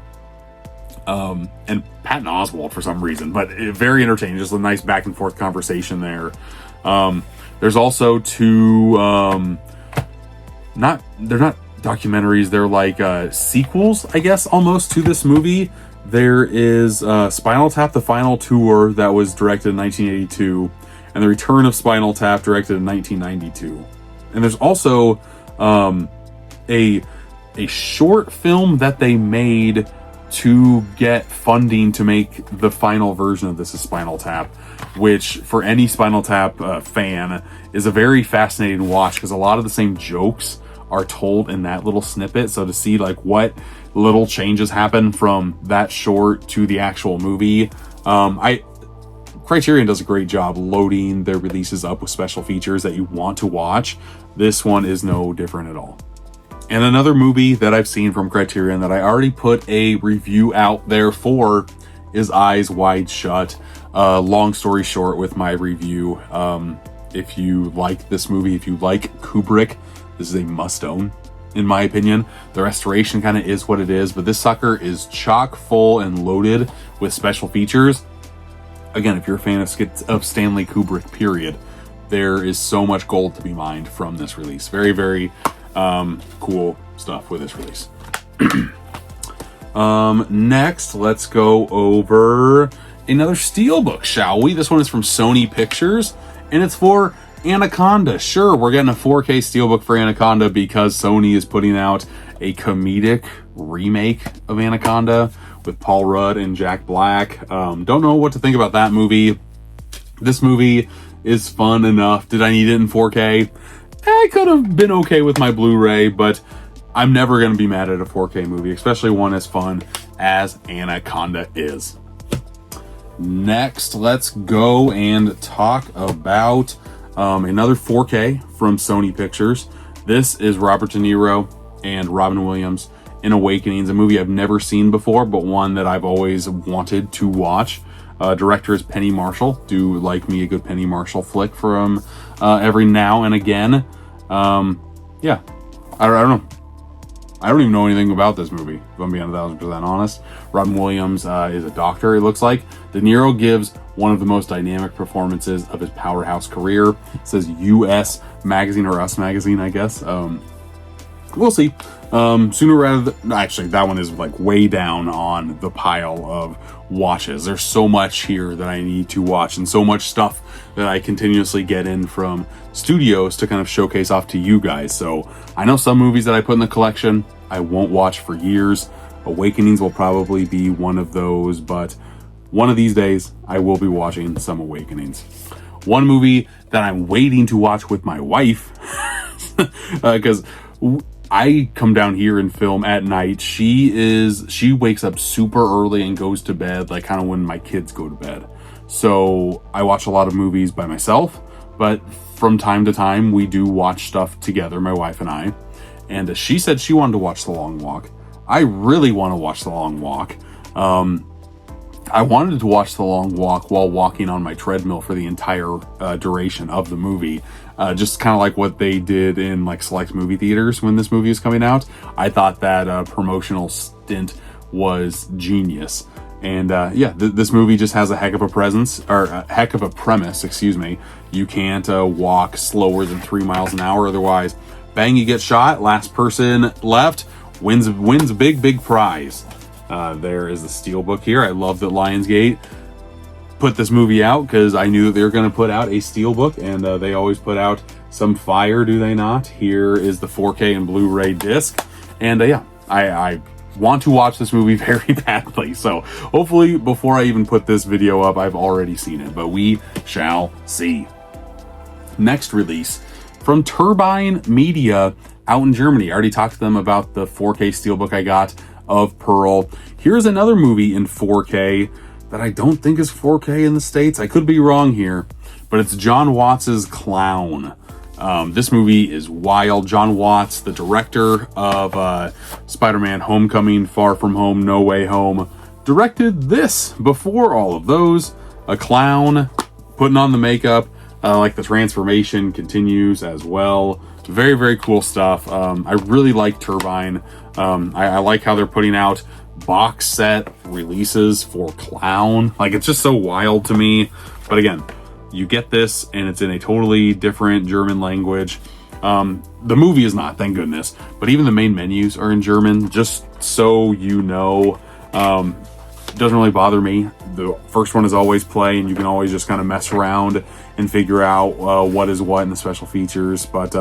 and Patton Oswalt for some reason, but very entertaining. Just a nice back and forth conversation there. There's also two, they're not documentaries, they're like sequels, I guess, almost to this movie. There is Spinal Tap, The Final Tour, that was directed in 1982, and The Return of Spinal Tap, directed in 1992. And there's also a short film that they made to get funding to make the final version of This is Spinal Tap, which for any Spinal Tap fan is a very fascinating watch, because a lot of the same jokes are told in that little snippet. So to see like what little changes happen from that short to the actual movie, Criterion does a great job loading their releases up with special features that you want to watch. This one is no different at all. And another movie that I've seen from Criterion that I already put a review out there for is Eyes Wide Shut. Long story short with my review, if you like this movie, if you like Kubrick, this is a must-own, in my opinion. The restoration kind of is what it is, but this sucker is chock full and loaded with special features. Again, if you're a fan of Stanley Kubrick, period, there is so much gold to be mined from this release. Very, very cool stuff with this release. Next, let's go over another steelbook, shall we? This one is from Sony Pictures, and it's for Anaconda. Sure, we're getting a 4K steelbook for Anaconda because Sony is putting out a comedic remake of Anaconda with Paul Rudd and Jack Black. Don't know what to think about that movie. This movie is fun enough. Did I need it in 4K? I could have been okay with my Blu-ray, but I'm never going to be mad at a 4K movie, especially one as fun as Anaconda is. Next, let's go and talk about another 4K from Sony Pictures. This is Robert De Niro and Robin Williams in Awakenings, a movie I've never seen before, but one that I've always wanted to watch. Director is Penny Marshall. Do like me a good Penny Marshall flick from every now and again. Yeah, I don't know. I don't even know anything about this movie, if I'm being 1,000% honest. Robin Williams is a doctor, it looks like. De Niro gives one of the most dynamic performances of his powerhouse career. It says US Magazine, or Us Magazine, I guess. We'll see. Sooner rather than... Actually, that one is like way down on the pile of watches. There's so much here that I need to watch, and so much stuff that I continuously get in from studios to kind of showcase off to you guys. So I know some movies that I put in the collection I won't watch for years. Awakenings will probably be one of those, but one of these days I will be watching some Awakenings. One movie that I'm waiting to watch with my wife, because I come down here and film at night. She wakes up super early and goes to bed like kind of when my kids go to bed. So I watch a lot of movies by myself, but from time to time we do watch stuff together, my wife and I. And she said she wanted to watch The Long Walk. I really want to watch The Long Walk. I wanted to watch The Long Walk while walking on my treadmill for the entire duration of the movie. Just kind of like what they did in like select movie theaters when this movie is coming out. I thought that promotional stint was genius. And yeah, this movie just has a heck of a presence, or a heck of a premise, excuse me. You can't walk slower than 3 miles an hour, otherwise, bang, you get shot. Last person left wins a big prize. There is the steelbook here. I love that Lionsgate put this movie out because I knew that they were going to put out a steelbook, and they always put out some fire, do they not? Here is the 4K and Blu-ray disc, and yeah, I want to watch this movie very badly. So hopefully before I even put this video up, I've already seen it, but we shall see. Next release from Turbine Media out in Germany. I already talked to them about the 4K steelbook I got of Pearl. Here's another movie in 4K that I don't think is 4K in the States. I could be wrong here, but it's John Watts' Clown. This movie is wild. John Watts, the director of Spider-Man Homecoming, Far From Home, No Way Home, directed this before all of those. A clown putting on the makeup, like the transformation continues as well. Very cool stuff. I really like Turbine. I like how they're putting out box set releases for Clown. Like, it's just so wild to me. But again, you get this and it's in a totally different German language. The movie is not, thank goodness, but even the main menus are in German, just so you know. Doesn't really bother me. The first one is always play, and you can always just kind of mess around and figure out what is what in the special features. But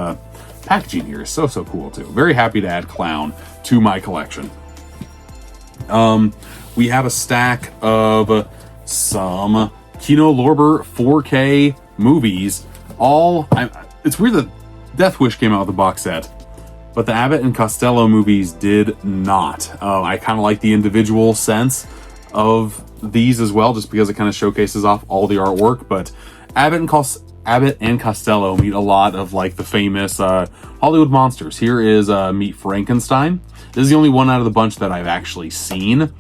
packaging here is so cool too. Very happy to add Clown to my collection. We have a stack of some Kino Lorber 4K movies. It's weird that Death Wish came out with a box set, but the Abbott and Costello movies did not. I kind of like the individual sense of these as well, just because it kind of showcases off all the artwork. But Abbott and Costello meet a lot of like the famous Hollywood monsters. Here is Meet Frankenstein. This is the only one out of the bunch that I've actually seen.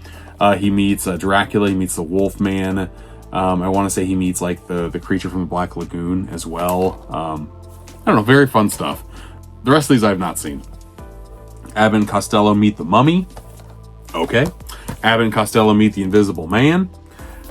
He meets Dracula. He meets the Wolfman. I want to say he meets like the creature from the Black Lagoon as well. I don't know, very fun stuff. The rest of these I have not seen. Abbott and Costello meet the Mummy. Okay. Abbott and Costello meet the Invisible Man.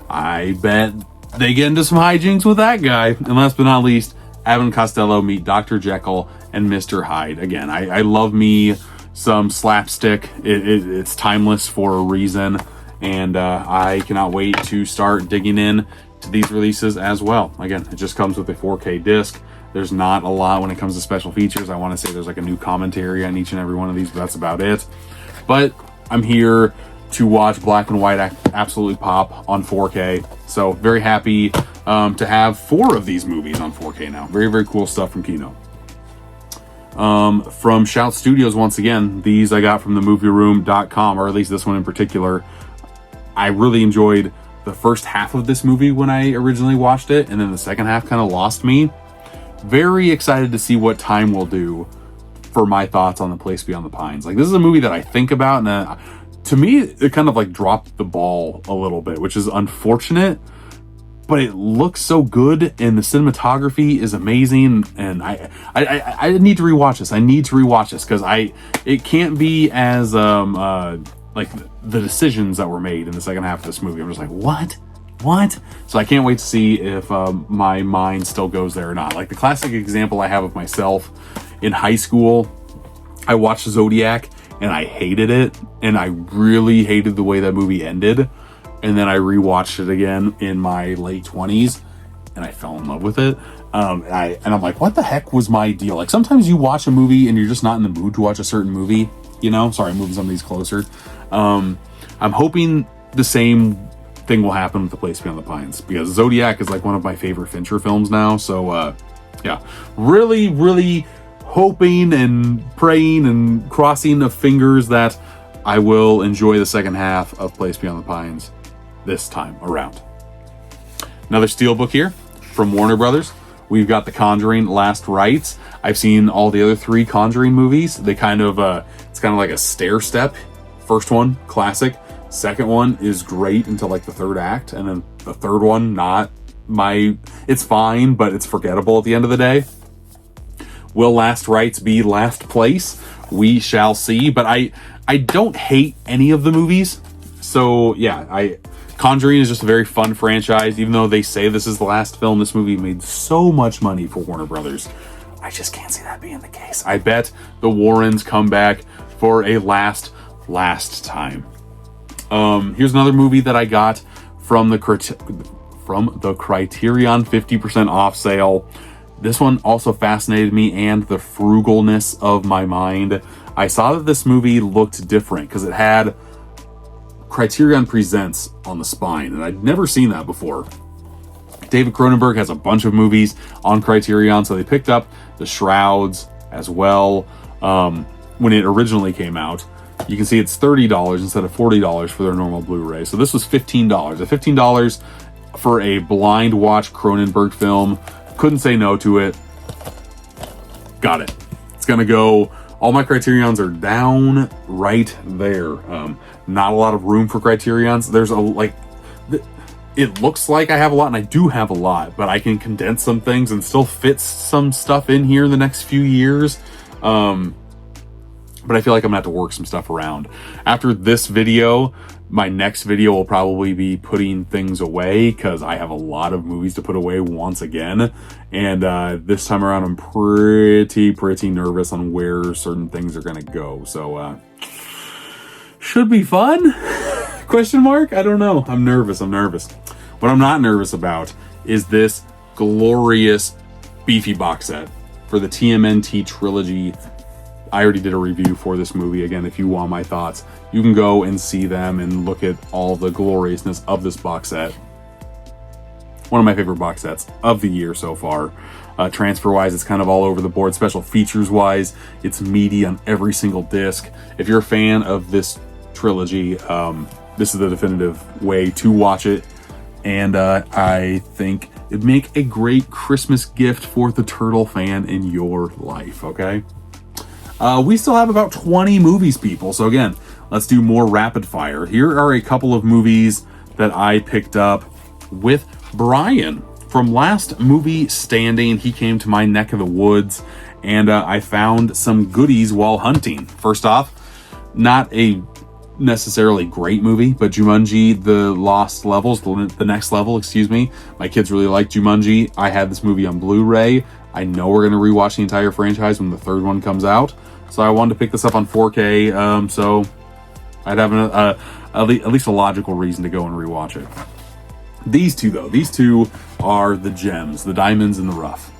I bet they get into some hijinks with that guy. And last but not least, Abbott and Costello meet Dr. Jekyll and Mr. Hyde. Again, I love me some slapstick. It's timeless for a reason. And I cannot wait to start digging in to these releases as well. Again, it just comes with a 4K disc. There's not a lot when it comes to special features. I want to say there's like a new commentary on each and every one of these, but that's about it. But I'm here to watch black and white absolutely pop on 4K. So very happy to have 4 of these movies on 4K now. Very cool stuff from Kino. From Shout Studios, once again, these I got from themovieroom.com, or at least this one in particular. I really enjoyed the first half of this movie when I originally watched it, and then the second half kind of lost me. Very excited to see what time will do for my thoughts on The Place Beyond the Pines. Like, this is a movie that I think about, and to me, it kind of like dropped the ball a little bit, which is unfortunate, but it looks so good, and the cinematography is amazing, and I need to rewatch this. I need to rewatch this, because it can't be as, like, the decisions that were made in the second half of this movie. I'm just like, what? So I can't wait to see if my mind still goes there or not. Like, the classic example I have of myself in high school, I watched Zodiac and I hated it, and I really hated the way that movie ended. And then I rewatched it again in my late 20s and I fell in love with it. And I'm like, what the heck was my deal? Like, sometimes you watch a movie and you're just not in the mood to watch a certain movie, you know? Sorry, I'm moving some of these closer. I'm hoping the same thing will happen with The Place Beyond the Pines, because Zodiac is like one of my favorite Fincher films now. So yeah, really hoping and praying and crossing the fingers that I will enjoy the second half of Place Beyond the Pines this time around. Another steelbook here from Warner Brothers. We've got The Conjuring: Last Rites. I've seen all the other 3 Conjuring movies. They kind of it's kind of like a stair step. First one, classic. Second one is great until like the third act, and then the third one, it's fine, but it's forgettable at the end of the day. Will Last Rites be last place? We shall see, but I don't hate any of the movies. So yeah, Conjuring is just a very fun franchise. Even though they say this is the last film, this movie made so much money for Warner Brothers. I just can't see that being the case. I bet the Warrens come back for a last time. Here's another movie that I got from the Criterion 50% off sale. This one also fascinated me, and the frugalness of my mind. I saw that this movie looked different because it had Criterion Presents on the spine, and I'd never seen that before. David Cronenberg has a bunch of movies on Criterion, so they picked up The Shrouds as well when it originally came out. You can see it's $30 instead of $40 for their normal Blu-ray. So this was $15. At $15 for a blind watch Cronenberg film, couldn't say no to it. Got it. It's gonna go. All my Criterions are down right there. Not a lot of room for Criterions. There's it looks like I have a lot, and I do have a lot, but I can condense some things and still fit some stuff in here in the next few years. But I feel like I'm gonna have to work some stuff around. After this video, my next video will probably be putting things away, because I have a lot of movies to put away once again. And this time around, I'm pretty nervous on where certain things are gonna go. So should be fun? Question mark? I don't know. I'm nervous. What I'm not nervous about is this glorious beefy box set for the TMNT trilogy. I already did a review for this movie. Again, if you want my thoughts, you can go and see them and look at all the gloriousness of this box set. One of my favorite box sets of the year so far. Transfer-wise, it's kind of all over the board. Special features-wise, it's meaty on every single disc. If you're a fan of this trilogy, this is the definitive way to watch it. And I think it'd make a great Christmas gift for the Turtle fan in your life, okay? We still have about 20 movies, people. So again, let's do more rapid fire. Here are a couple of movies that I picked up with Brian. From last movie standing, he came to my neck of the woods, and I found some goodies while hunting. First off, not a necessarily great movie, but Jumanji, The Lost Levels, the next level, excuse me. My kids really like Jumanji. I had this movie on Blu-ray. I know we're going to rewatch the entire franchise when the third one comes out. So I wanted to pick this up on 4K, so I'd have at least a logical reason to go and rewatch it. These two are the gems, the diamonds in the rough.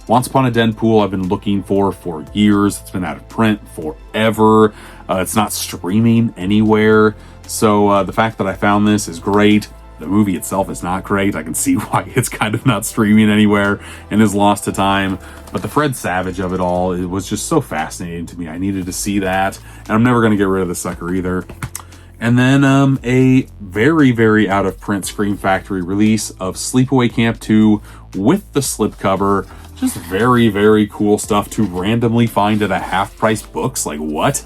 Once Upon a Deadpool, I've been looking for years. It's been out of print forever. It's not streaming anywhere. So the fact that I found this is great. The movie itself is not great. I can see why it's kind of not streaming anywhere and is lost to time. But the Fred Savage of it all, it was just so fascinating to me. I needed to see that. And I'm never going to get rid of the sucker either. And then a very out of print Scream Factory release of Sleepaway Camp 2 with the slipcover. Just very cool stuff to randomly find at a half-price books. Like, what?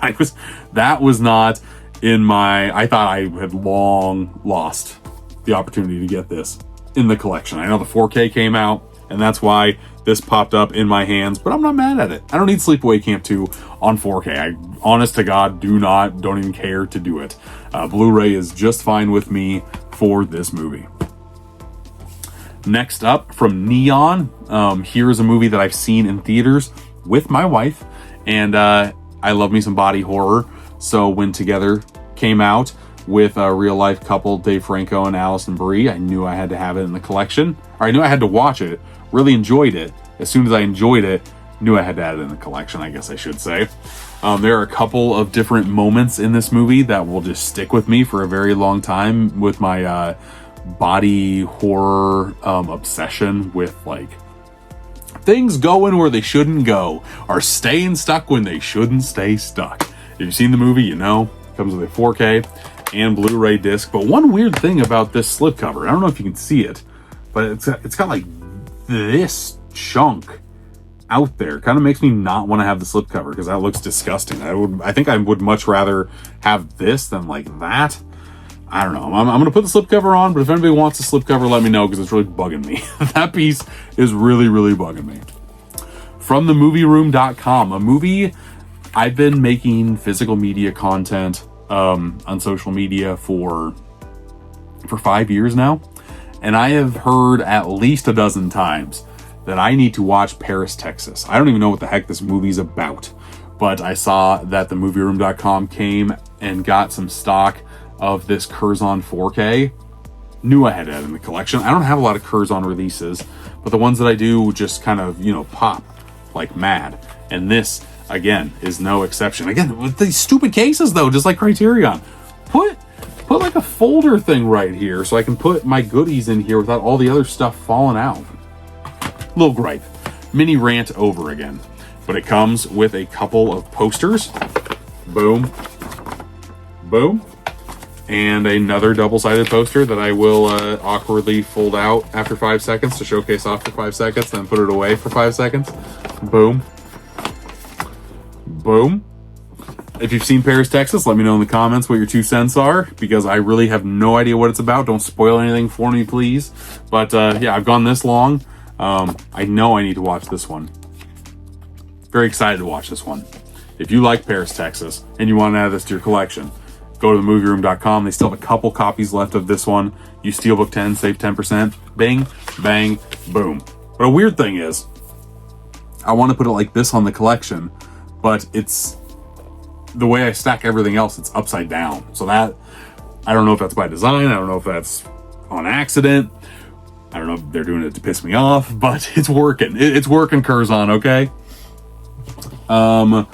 That was not in my... I thought I had long lost the opportunity to get this in the collection. I know the 4K came out, and that's why this popped up in my hands, but I'm not mad at it. I don't need Sleepaway Camp 2 on 4K. I, honest to God, don't even care to do it. Blu-ray is just fine with me for this movie. Next up, from Neon, here's a movie that I've seen in theaters with my wife, and I love me some body horror. So when Together came out with a real-life couple, Dave Franco and Allison Brie, I knew I had to have it in the collection. Or I knew I had to watch it. Really enjoyed it. As soon as I enjoyed it, knew I had to add it in the collection, I guess I should say. There are a couple of different moments in this movie that will just stick with me for a very long time with my body horror obsession with, like, things going where they shouldn't go, or staying stuck when they shouldn't stay stuck. If you've seen the movie, you know, it comes with a 4K and Blu-ray disc. But one weird thing about this slipcover, I don't know if you can see it, but it's got like this chunk out there. Kind of makes me not want to have the slipcover because that looks disgusting. I think I would much rather have this than like that. I don't know. I'm gonna put the slipcover on, but if anybody wants the slipcover, let me know, because it's really bugging me. That piece is really, really bugging me. From themovieroom.com, a movie. I've been making physical media content on social media for 5 years now, and I have heard at least a dozen times that I need to watch Paris, Texas. I don't even know what the heck this movie's about, but I saw that themovieroom.com came and got some stock of this Curzon 4K. Knew I had that in the collection. I don't have a lot of Curzon releases, but the ones that I do just kind of, pop like mad. And this, again, is no exception. Again, with these stupid cases, though, just like Criterion. Put like a folder thing right here so I can put my goodies in here without all the other stuff falling out. Little gripe. Mini rant over again. But it comes with a couple of posters. Boom. Boom. And another double-sided poster that I will awkwardly fold out after 5 seconds to showcase off for 5 seconds, then put it away for 5 seconds. Boom. Boom. If you've seen Paris, Texas, let me know in the comments what your 2 cents are, because I really have no idea what it's about. Don't spoil anything for me, please. But yeah, I've gone this long. I know I need to watch this one. Very excited to watch this one. If you like Paris, Texas, and you want to add this to your collection, go to themovieroom.com. They still have a couple copies left of this one. Use Steelbook 10, save 10%. Bang, bang, boom. But a weird thing is, I want to put it like this on the collection, but it's the way I stack everything else, it's upside down. So that, I don't know if that's by design. I don't know if that's on accident. I don't know if they're doing it to piss me off, but it's working. It's working, Curzon, okay? From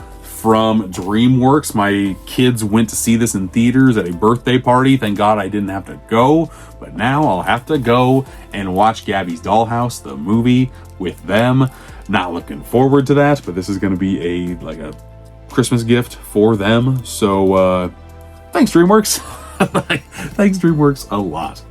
DreamWorks, my kids went to see this in theaters at a birthday party. Thank God I didn't have to go, but now I'll have to go and watch Gabby's Dollhouse, the movie, with them. Not looking forward to that, but this is going to be a Christmas gift for them. So thanks, DreamWorks. Thanks, DreamWorks, a lot.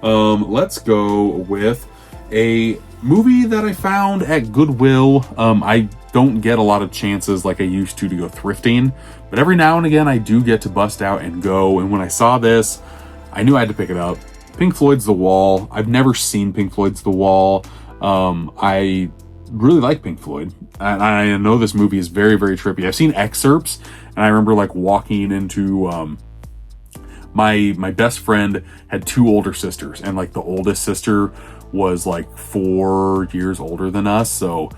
Let's go with a movie that I found at Goodwill. I don't get a lot of chances like I used to go thrifting, but every now and again I do get to bust out and go. And when I saw this, I knew I had to pick it up. Pink Floyd's The Wall. I've never seen Pink Floyd's The Wall. I really like Pink Floyd, and I know this movie is very, very trippy. I've seen excerpts, and I remember like walking into my best friend had 2 older sisters, and like the oldest sister was like 4 years older than us, so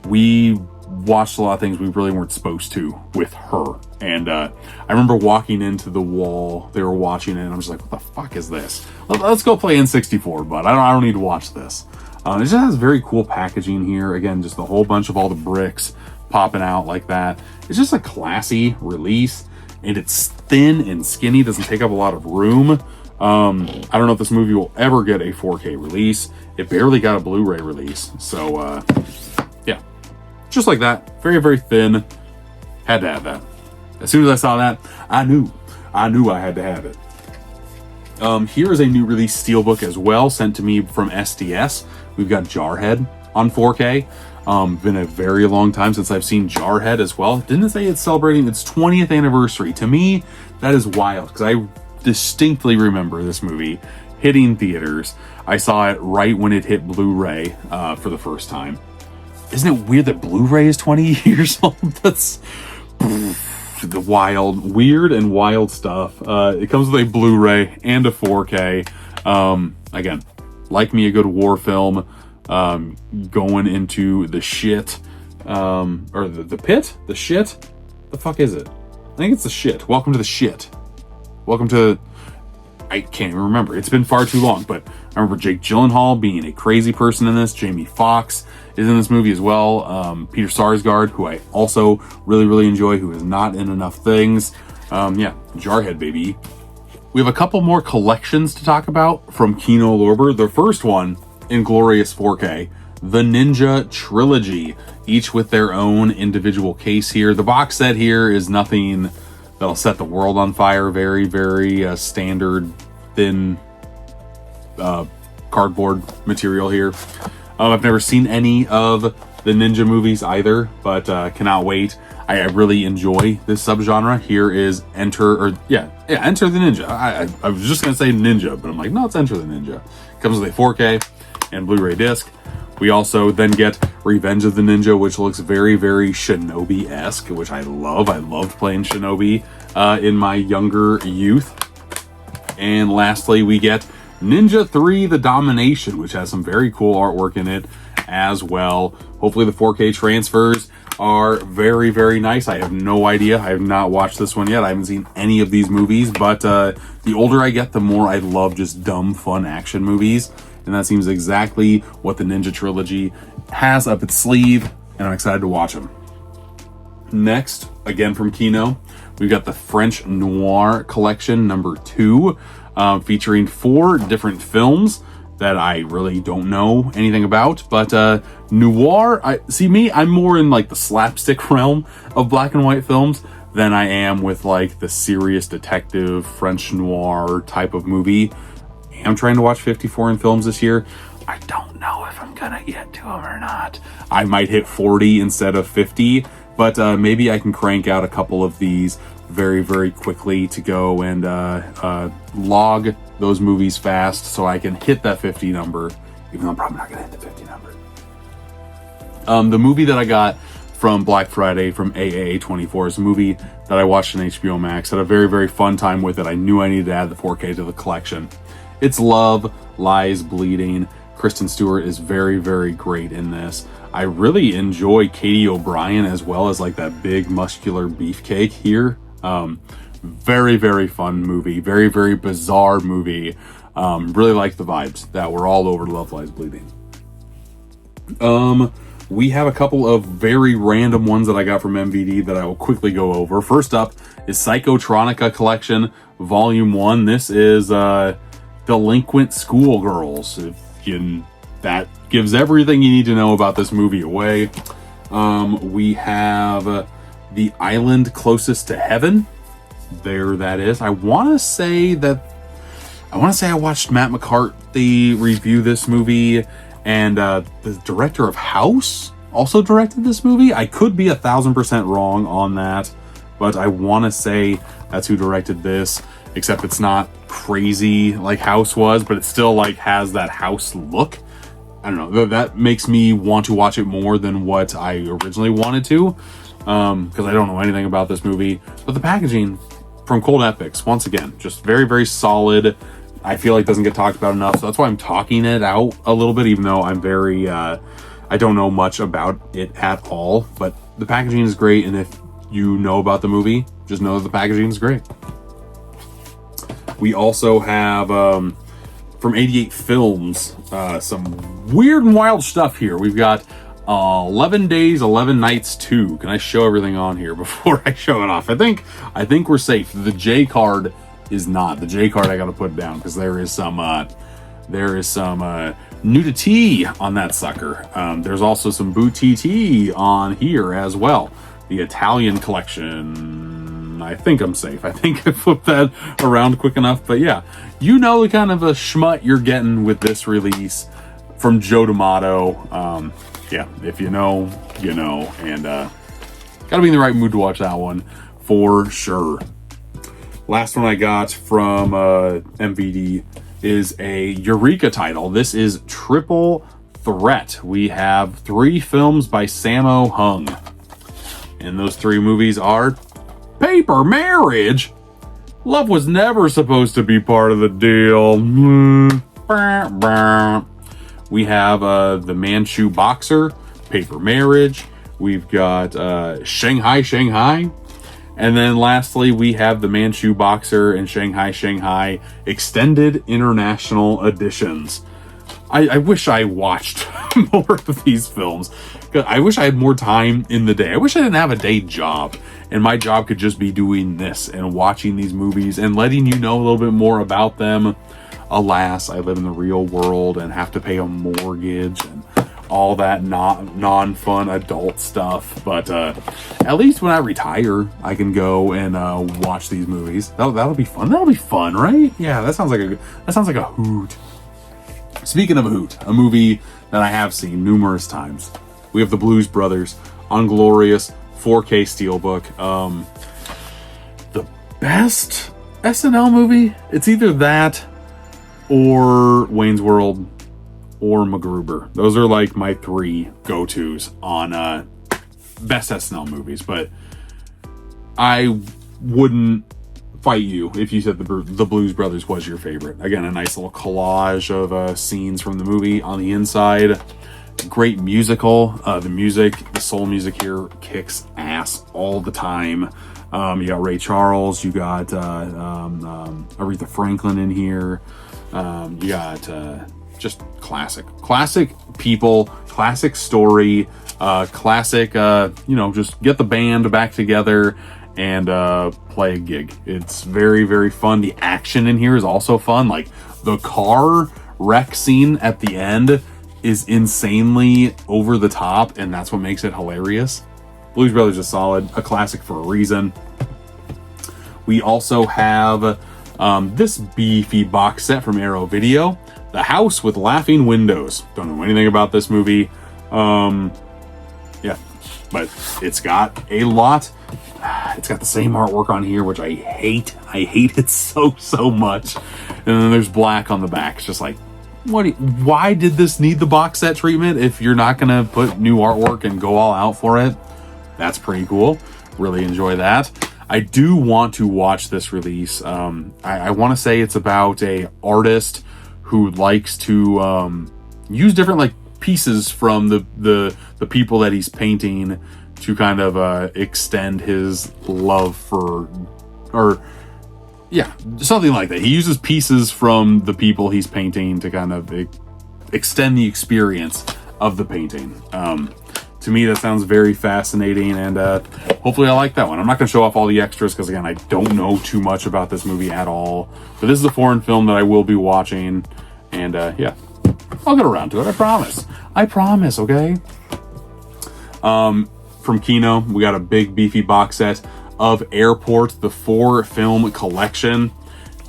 we watched a lot of things we really weren't supposed to with her. And I remember walking into The Wall, they were watching it, and I'm just like, what the fuck is this? Let's go play N64, but I don't need to watch this. It just has very cool packaging here. Again, just a whole bunch of all the bricks popping out like that. It's just a classy release, and it's thin and skinny, doesn't take up a lot of room. I don't know if this movie will ever get a 4K release. It barely got a Blu-ray release, so yeah, just like that. Very, very thin. Had to have that. As soon as I saw that, I knew I had to have it. Here is a new release steelbook as well, sent to me from SDS. We've got Jarhead on 4K. Been a very long time since I've seen Jarhead as well. Didn't it say it's celebrating its 20th anniversary? To me, that is wild, because I distinctly remember this movie hitting theaters. I saw it right when it hit Blu-ray for the first time. Isn't it weird that Blu-ray is 20 years old? That's the weird and wild stuff. It comes with a Blu-ray and a 4K. Again, like me, a good war film. Going into the shit, or the pit? The shit? The fuck is it? I think it's the shit. Welcome to the shit. Welcome to... I can't even remember. It's been far too long, but I remember Jake Gyllenhaal being a crazy person in this. Jamie Foxx is in this movie as well. Peter Sarsgaard, who I also really, really enjoy, who is not in enough things. Yeah, Jarhead, baby. We have a couple more collections to talk about from Kino Lorber. The first one, Inglorious 4K, the Ninja Trilogy, each with their own individual case here. The box set here is nothing that'll set the world on fire. Very, very standard, thin cardboard material here. I've never seen any of the Ninja movies either, but cannot wait. I really enjoy this subgenre. Here is Enter the Ninja. I was just gonna say Ninja, but I'm like, no, it's Enter the Ninja. It comes with a 4K and Blu-ray disc. We also then get Revenge of the Ninja, which looks very, very Shinobi-esque, which I love. I loved playing Shinobi in my younger youth. And lastly, we get Ninja 3 The Domination, which has some very cool artwork in it as well. Hopefully the 4K transfers are very, very nice. I have no idea. I have not watched this one yet. I haven't seen any of these movies, but the older I get, the more I love just dumb, fun action movies. And that seems exactly what the Ninja Trilogy has up its sleeve, and I'm excited to watch them. Next, again from Kino, we've got the French Noir Collection #2, featuring 4 different films that I really don't know anything about. But noir, I'm more in like the slapstick realm of black and white films than I am with like the serious detective French noir type of movie. I'm trying to watch 50 foreign films this year. I don't know if I'm gonna get to them or not. I might hit 40 instead of 50, but maybe I can crank out a couple of these very, very quickly to go and log those movies fast so I can hit that 50 number, even though I'm probably not gonna hit the 50 number. The movie that I got from Black Friday from AA24 is a movie that I watched on HBO Max. Had a very, very fun time with it. I knew I needed to add the 4K to the collection. It's Love Lies Bleeding. Kristen Stewart is very, very great in this. I really enjoy Katie O'Brien as well as like that big muscular beefcake here. Very, very fun movie. Very, very bizarre movie. Really like the vibes that were all over Love Lies Bleeding. We have a couple of very random ones that I got from MVD that I will quickly go over. First up is Psychotronica Collection Volume 1. This is Delinquent Schoolgirls. That gives everything you need to know about this movie away. We have The Island Closest to Heaven. There that is. I want to say I watched Matt McCarthy review this movie, and the director of House also directed this movie. I could be 1000% wrong on that, but I want to say that's who directed this, except it's not crazy like House was, but it still like has that House look. I don't know, that makes me want to watch it more than what I originally wanted to, because I don't know anything about this movie. But the packaging from Cold Epics, once again, just very, very solid. I feel like doesn't get talked about enough, so that's why I'm talking it out a little bit, even though I'm very, I don't know much about it at all. But the packaging is great, and if you know about the movie, just know that the packaging is great. We also have, from 88 Films, some weird and wild stuff here. We've got 11 Days, 11 Nights 2. Can I show everything on here before I show it off? I think we're safe. The J card is not. The J card I gotta put down because there is some nudity on that sucker. There's also some booty on here as well. The Italian collection. I think I'm safe. I think I flipped that around quick enough. But yeah, you know the kind of a schmut you're getting with this release from Joe D'Amato. Yeah, if you know, you know. And gotta be in the right mood to watch that one for sure. Last one I got from MVD is a Eureka title. This is Triple Threat. We have 3 films by Sammo Hung. And those 3 movies are Paper Marriage. Love was never supposed to be part of the deal. We have The Manchu Boxer, Paper Marriage. We've got Shanghai, Shanghai. And then lastly, we have The Manchu Boxer and Shanghai, Shanghai Extended International Editions. I wish I watched more of these films. I wish I had more time in the day. I wish I didn't have a day job, and my job could just be doing this and watching these movies and letting you know a little bit more about them. Alas, I live in the real world and have to pay a mortgage and all that non-fun adult stuff. But at least when I retire, I can go and watch these movies. That'll be fun. That'll be fun, right? Yeah, that sounds like a hoot. Speaking of a hoot, a movie that I have seen numerous times. We have the Blues Brothers, Unglorious 4K Steelbook. The best SNL movie? It's either that or Wayne's World or MacGruber. Those are like my 3 go-tos on best SNL movies, but I wouldn't fight you if you said the Blues Brothers was your favorite. Again, a nice little collage of scenes from the movie on the inside. Great musical. The soul music here kicks ass all the time. You got Ray Charles, you got Aretha Franklin in here. You got just classic people, classic story, classic, just get the band back together and play a gig. It's very, very fun. The action in here is also fun. Like the car wreck scene at the end is insanely over the top, and that's what makes it hilarious. Blues Brothers is solid, a classic for a reason. We also have this beefy box set from Arrow Video, The House with Laughing Windows. Don't know anything about this movie. Yeah, but it's got a lot. It's got the same artwork on here, which I hate. I hate it so much. And then there's black on the back. It's just like, why did this need the box set treatment if you're not going to put new artwork and go all out for it? That's pretty cool. Really enjoy that. I do want to watch this release. I want to say it's about a artist who likes to use different like pieces from the people that he's painting to kind of extend his love for, or yeah, something like that. He uses pieces from the people he's painting to kind of extend the experience of the painting. To me, that sounds very fascinating, and hopefully I like that one. I'm not going to show off all the extras because, again, I don't know too much about this movie at all. But this is a foreign film that I will be watching, and yeah, I'll get around to it. I promise. I promise, okay? From Kino, we got a big, beefy box set of Airport, the 4-film collection.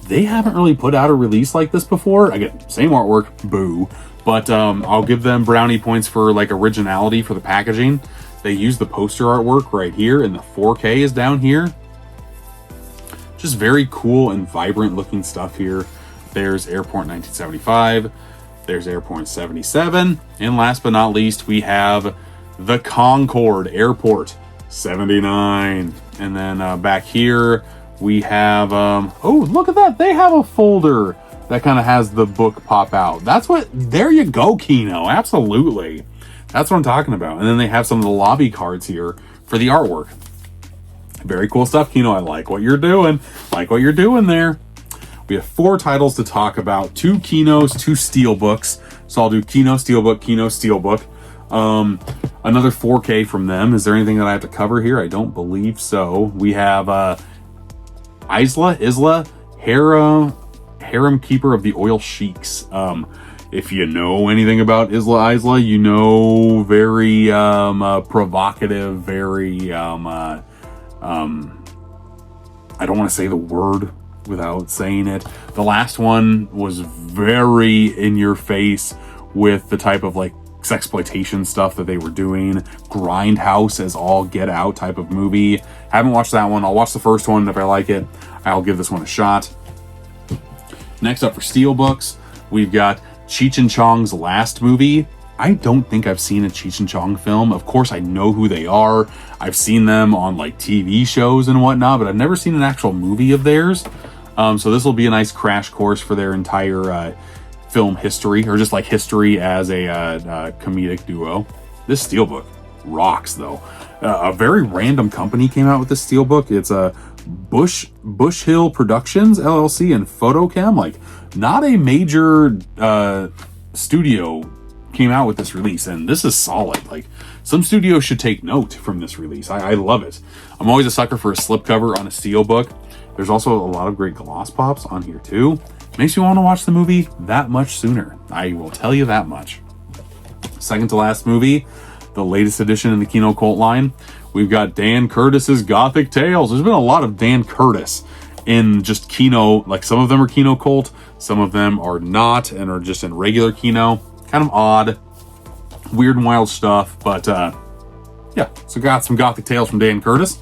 They haven't really put out a release like this before. Again, same artwork, boo. But I'll give them brownie points for like originality for the packaging. They use the poster artwork right here, and the 4K is down here. Just very cool and vibrant looking stuff here. There's Airport 1975. There's Airport 77. And last but not least, we have the Concorde Airport 79. And then back here, we have, oh, look at that. They have a folder that kind of has the book pop out. There you go, Kino. Absolutely. That's what I'm talking about. And then they have some of the lobby cards here for the artwork. Very cool stuff, Kino. I like what you're doing. Like what you're doing there. We have 4 titles to talk about. 2 Kinos, 2 Steelbooks. So I'll do Kino, Steelbook, Kino, Steelbook. Another 4K from them. Is there anything that I have to cover here? I don't believe so. We have Isla, Harem Keeper of the Oil Sheiks. If you know anything about Isla, you know, very provocative, very I don't want to say the word without saying it. The last one was very in your face with the type of like sexploitation stuff that they were doing. Grindhouse as all get out type of movie. Haven't watched that one. I'll watch the first one. If I like it, I'll give this one a shot. Next up for Steelbooks, we've got Cheech and Chong's last movie. I don't think I've seen a Cheech and Chong film. Of course, I know who they are. I've seen them on like TV shows and whatnot, but I've never seen an actual movie of theirs. So this will be a nice crash course for their entire film history, or just like history as a comedic duo. This Steelbook rocks, though. A very random company came out with this Steelbook. It's a Bush Hill Productions LLC and Photochem. Like, not a major studio came out with this release, and this is solid. Like, some studios should take note from this release. I love it. I'm always a sucker for a slipcover on a Steelbook. There's also a lot of great gloss pops on here too. Makes you want to watch the movie that much sooner. I will tell you that much. Second to last movie, the latest edition in the Kino Cult line. We've got Dan Curtis's Gothic Tales. There's been a lot of Dan Curtis in just Kino. Like, some of them are Kino Cult, some of them are not and are just in regular Kino. Kind of odd, weird and wild stuff, but yeah, so got some gothic tales from Dan Curtis.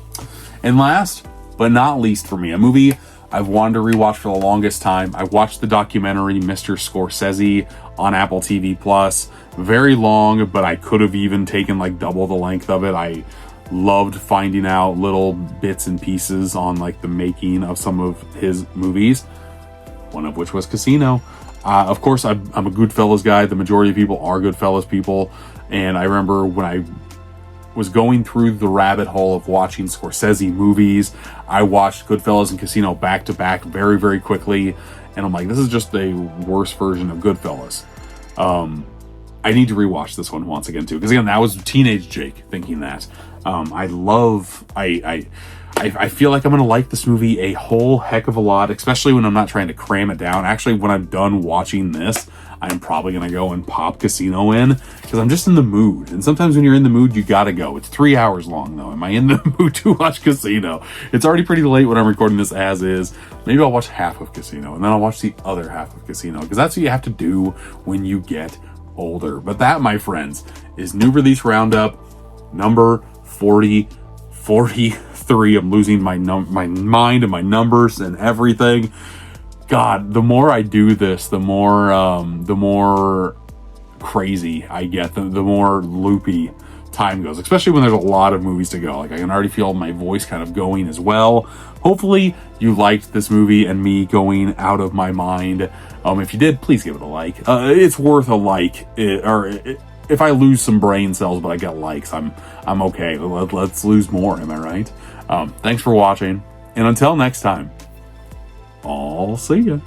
And last but not least for me, a movie I've wanted to rewatch for the longest time. I watched the documentary Mr. Scorsese on Apple TV Plus. Very long, but I could have even taken like double the length of it. I loved finding out little bits and pieces on like the making of some of his movies, one of which was Casino. Of course, I'm a Goodfellas guy. The majority of people are Goodfellas people. And I remember when I was going through the rabbit hole of watching Scorsese movies, I watched Goodfellas and Casino back to back very, very quickly. And I'm like, this is just a worse version of Goodfellas. I need to rewatch this one once again too, because again, that was teenage Jake thinking that. I feel like I'm gonna like this movie a whole heck of a lot, especially when I'm not trying to cram it down. Actually, when I'm done watching this, I'm probably gonna go and pop Casino in, because I'm just in the mood. And sometimes when you're in the mood, you gotta go. It's 3 hours long though. Am I in the mood to watch Casino? It's already pretty late when I'm recording this as is. Maybe I'll watch half of Casino, and then I'll watch the other half of Casino, because that's what you have to do when you get older. But that, my friends, is New Release Roundup number 43. I'm losing my mind and my numbers and everything. God, the more I do this, the more crazy I get, the more loopy time goes, especially when there's a lot of movies to go. Like, I can already feel my voice kind of going as well. Hopefully you liked this movie and me going out of my mind. If you did, please give it a like. It's worth a like. If I lose some brain cells but I get likes, I'm okay. Let's lose more, am I right? Thanks for watching, and until next time, I'll see ya.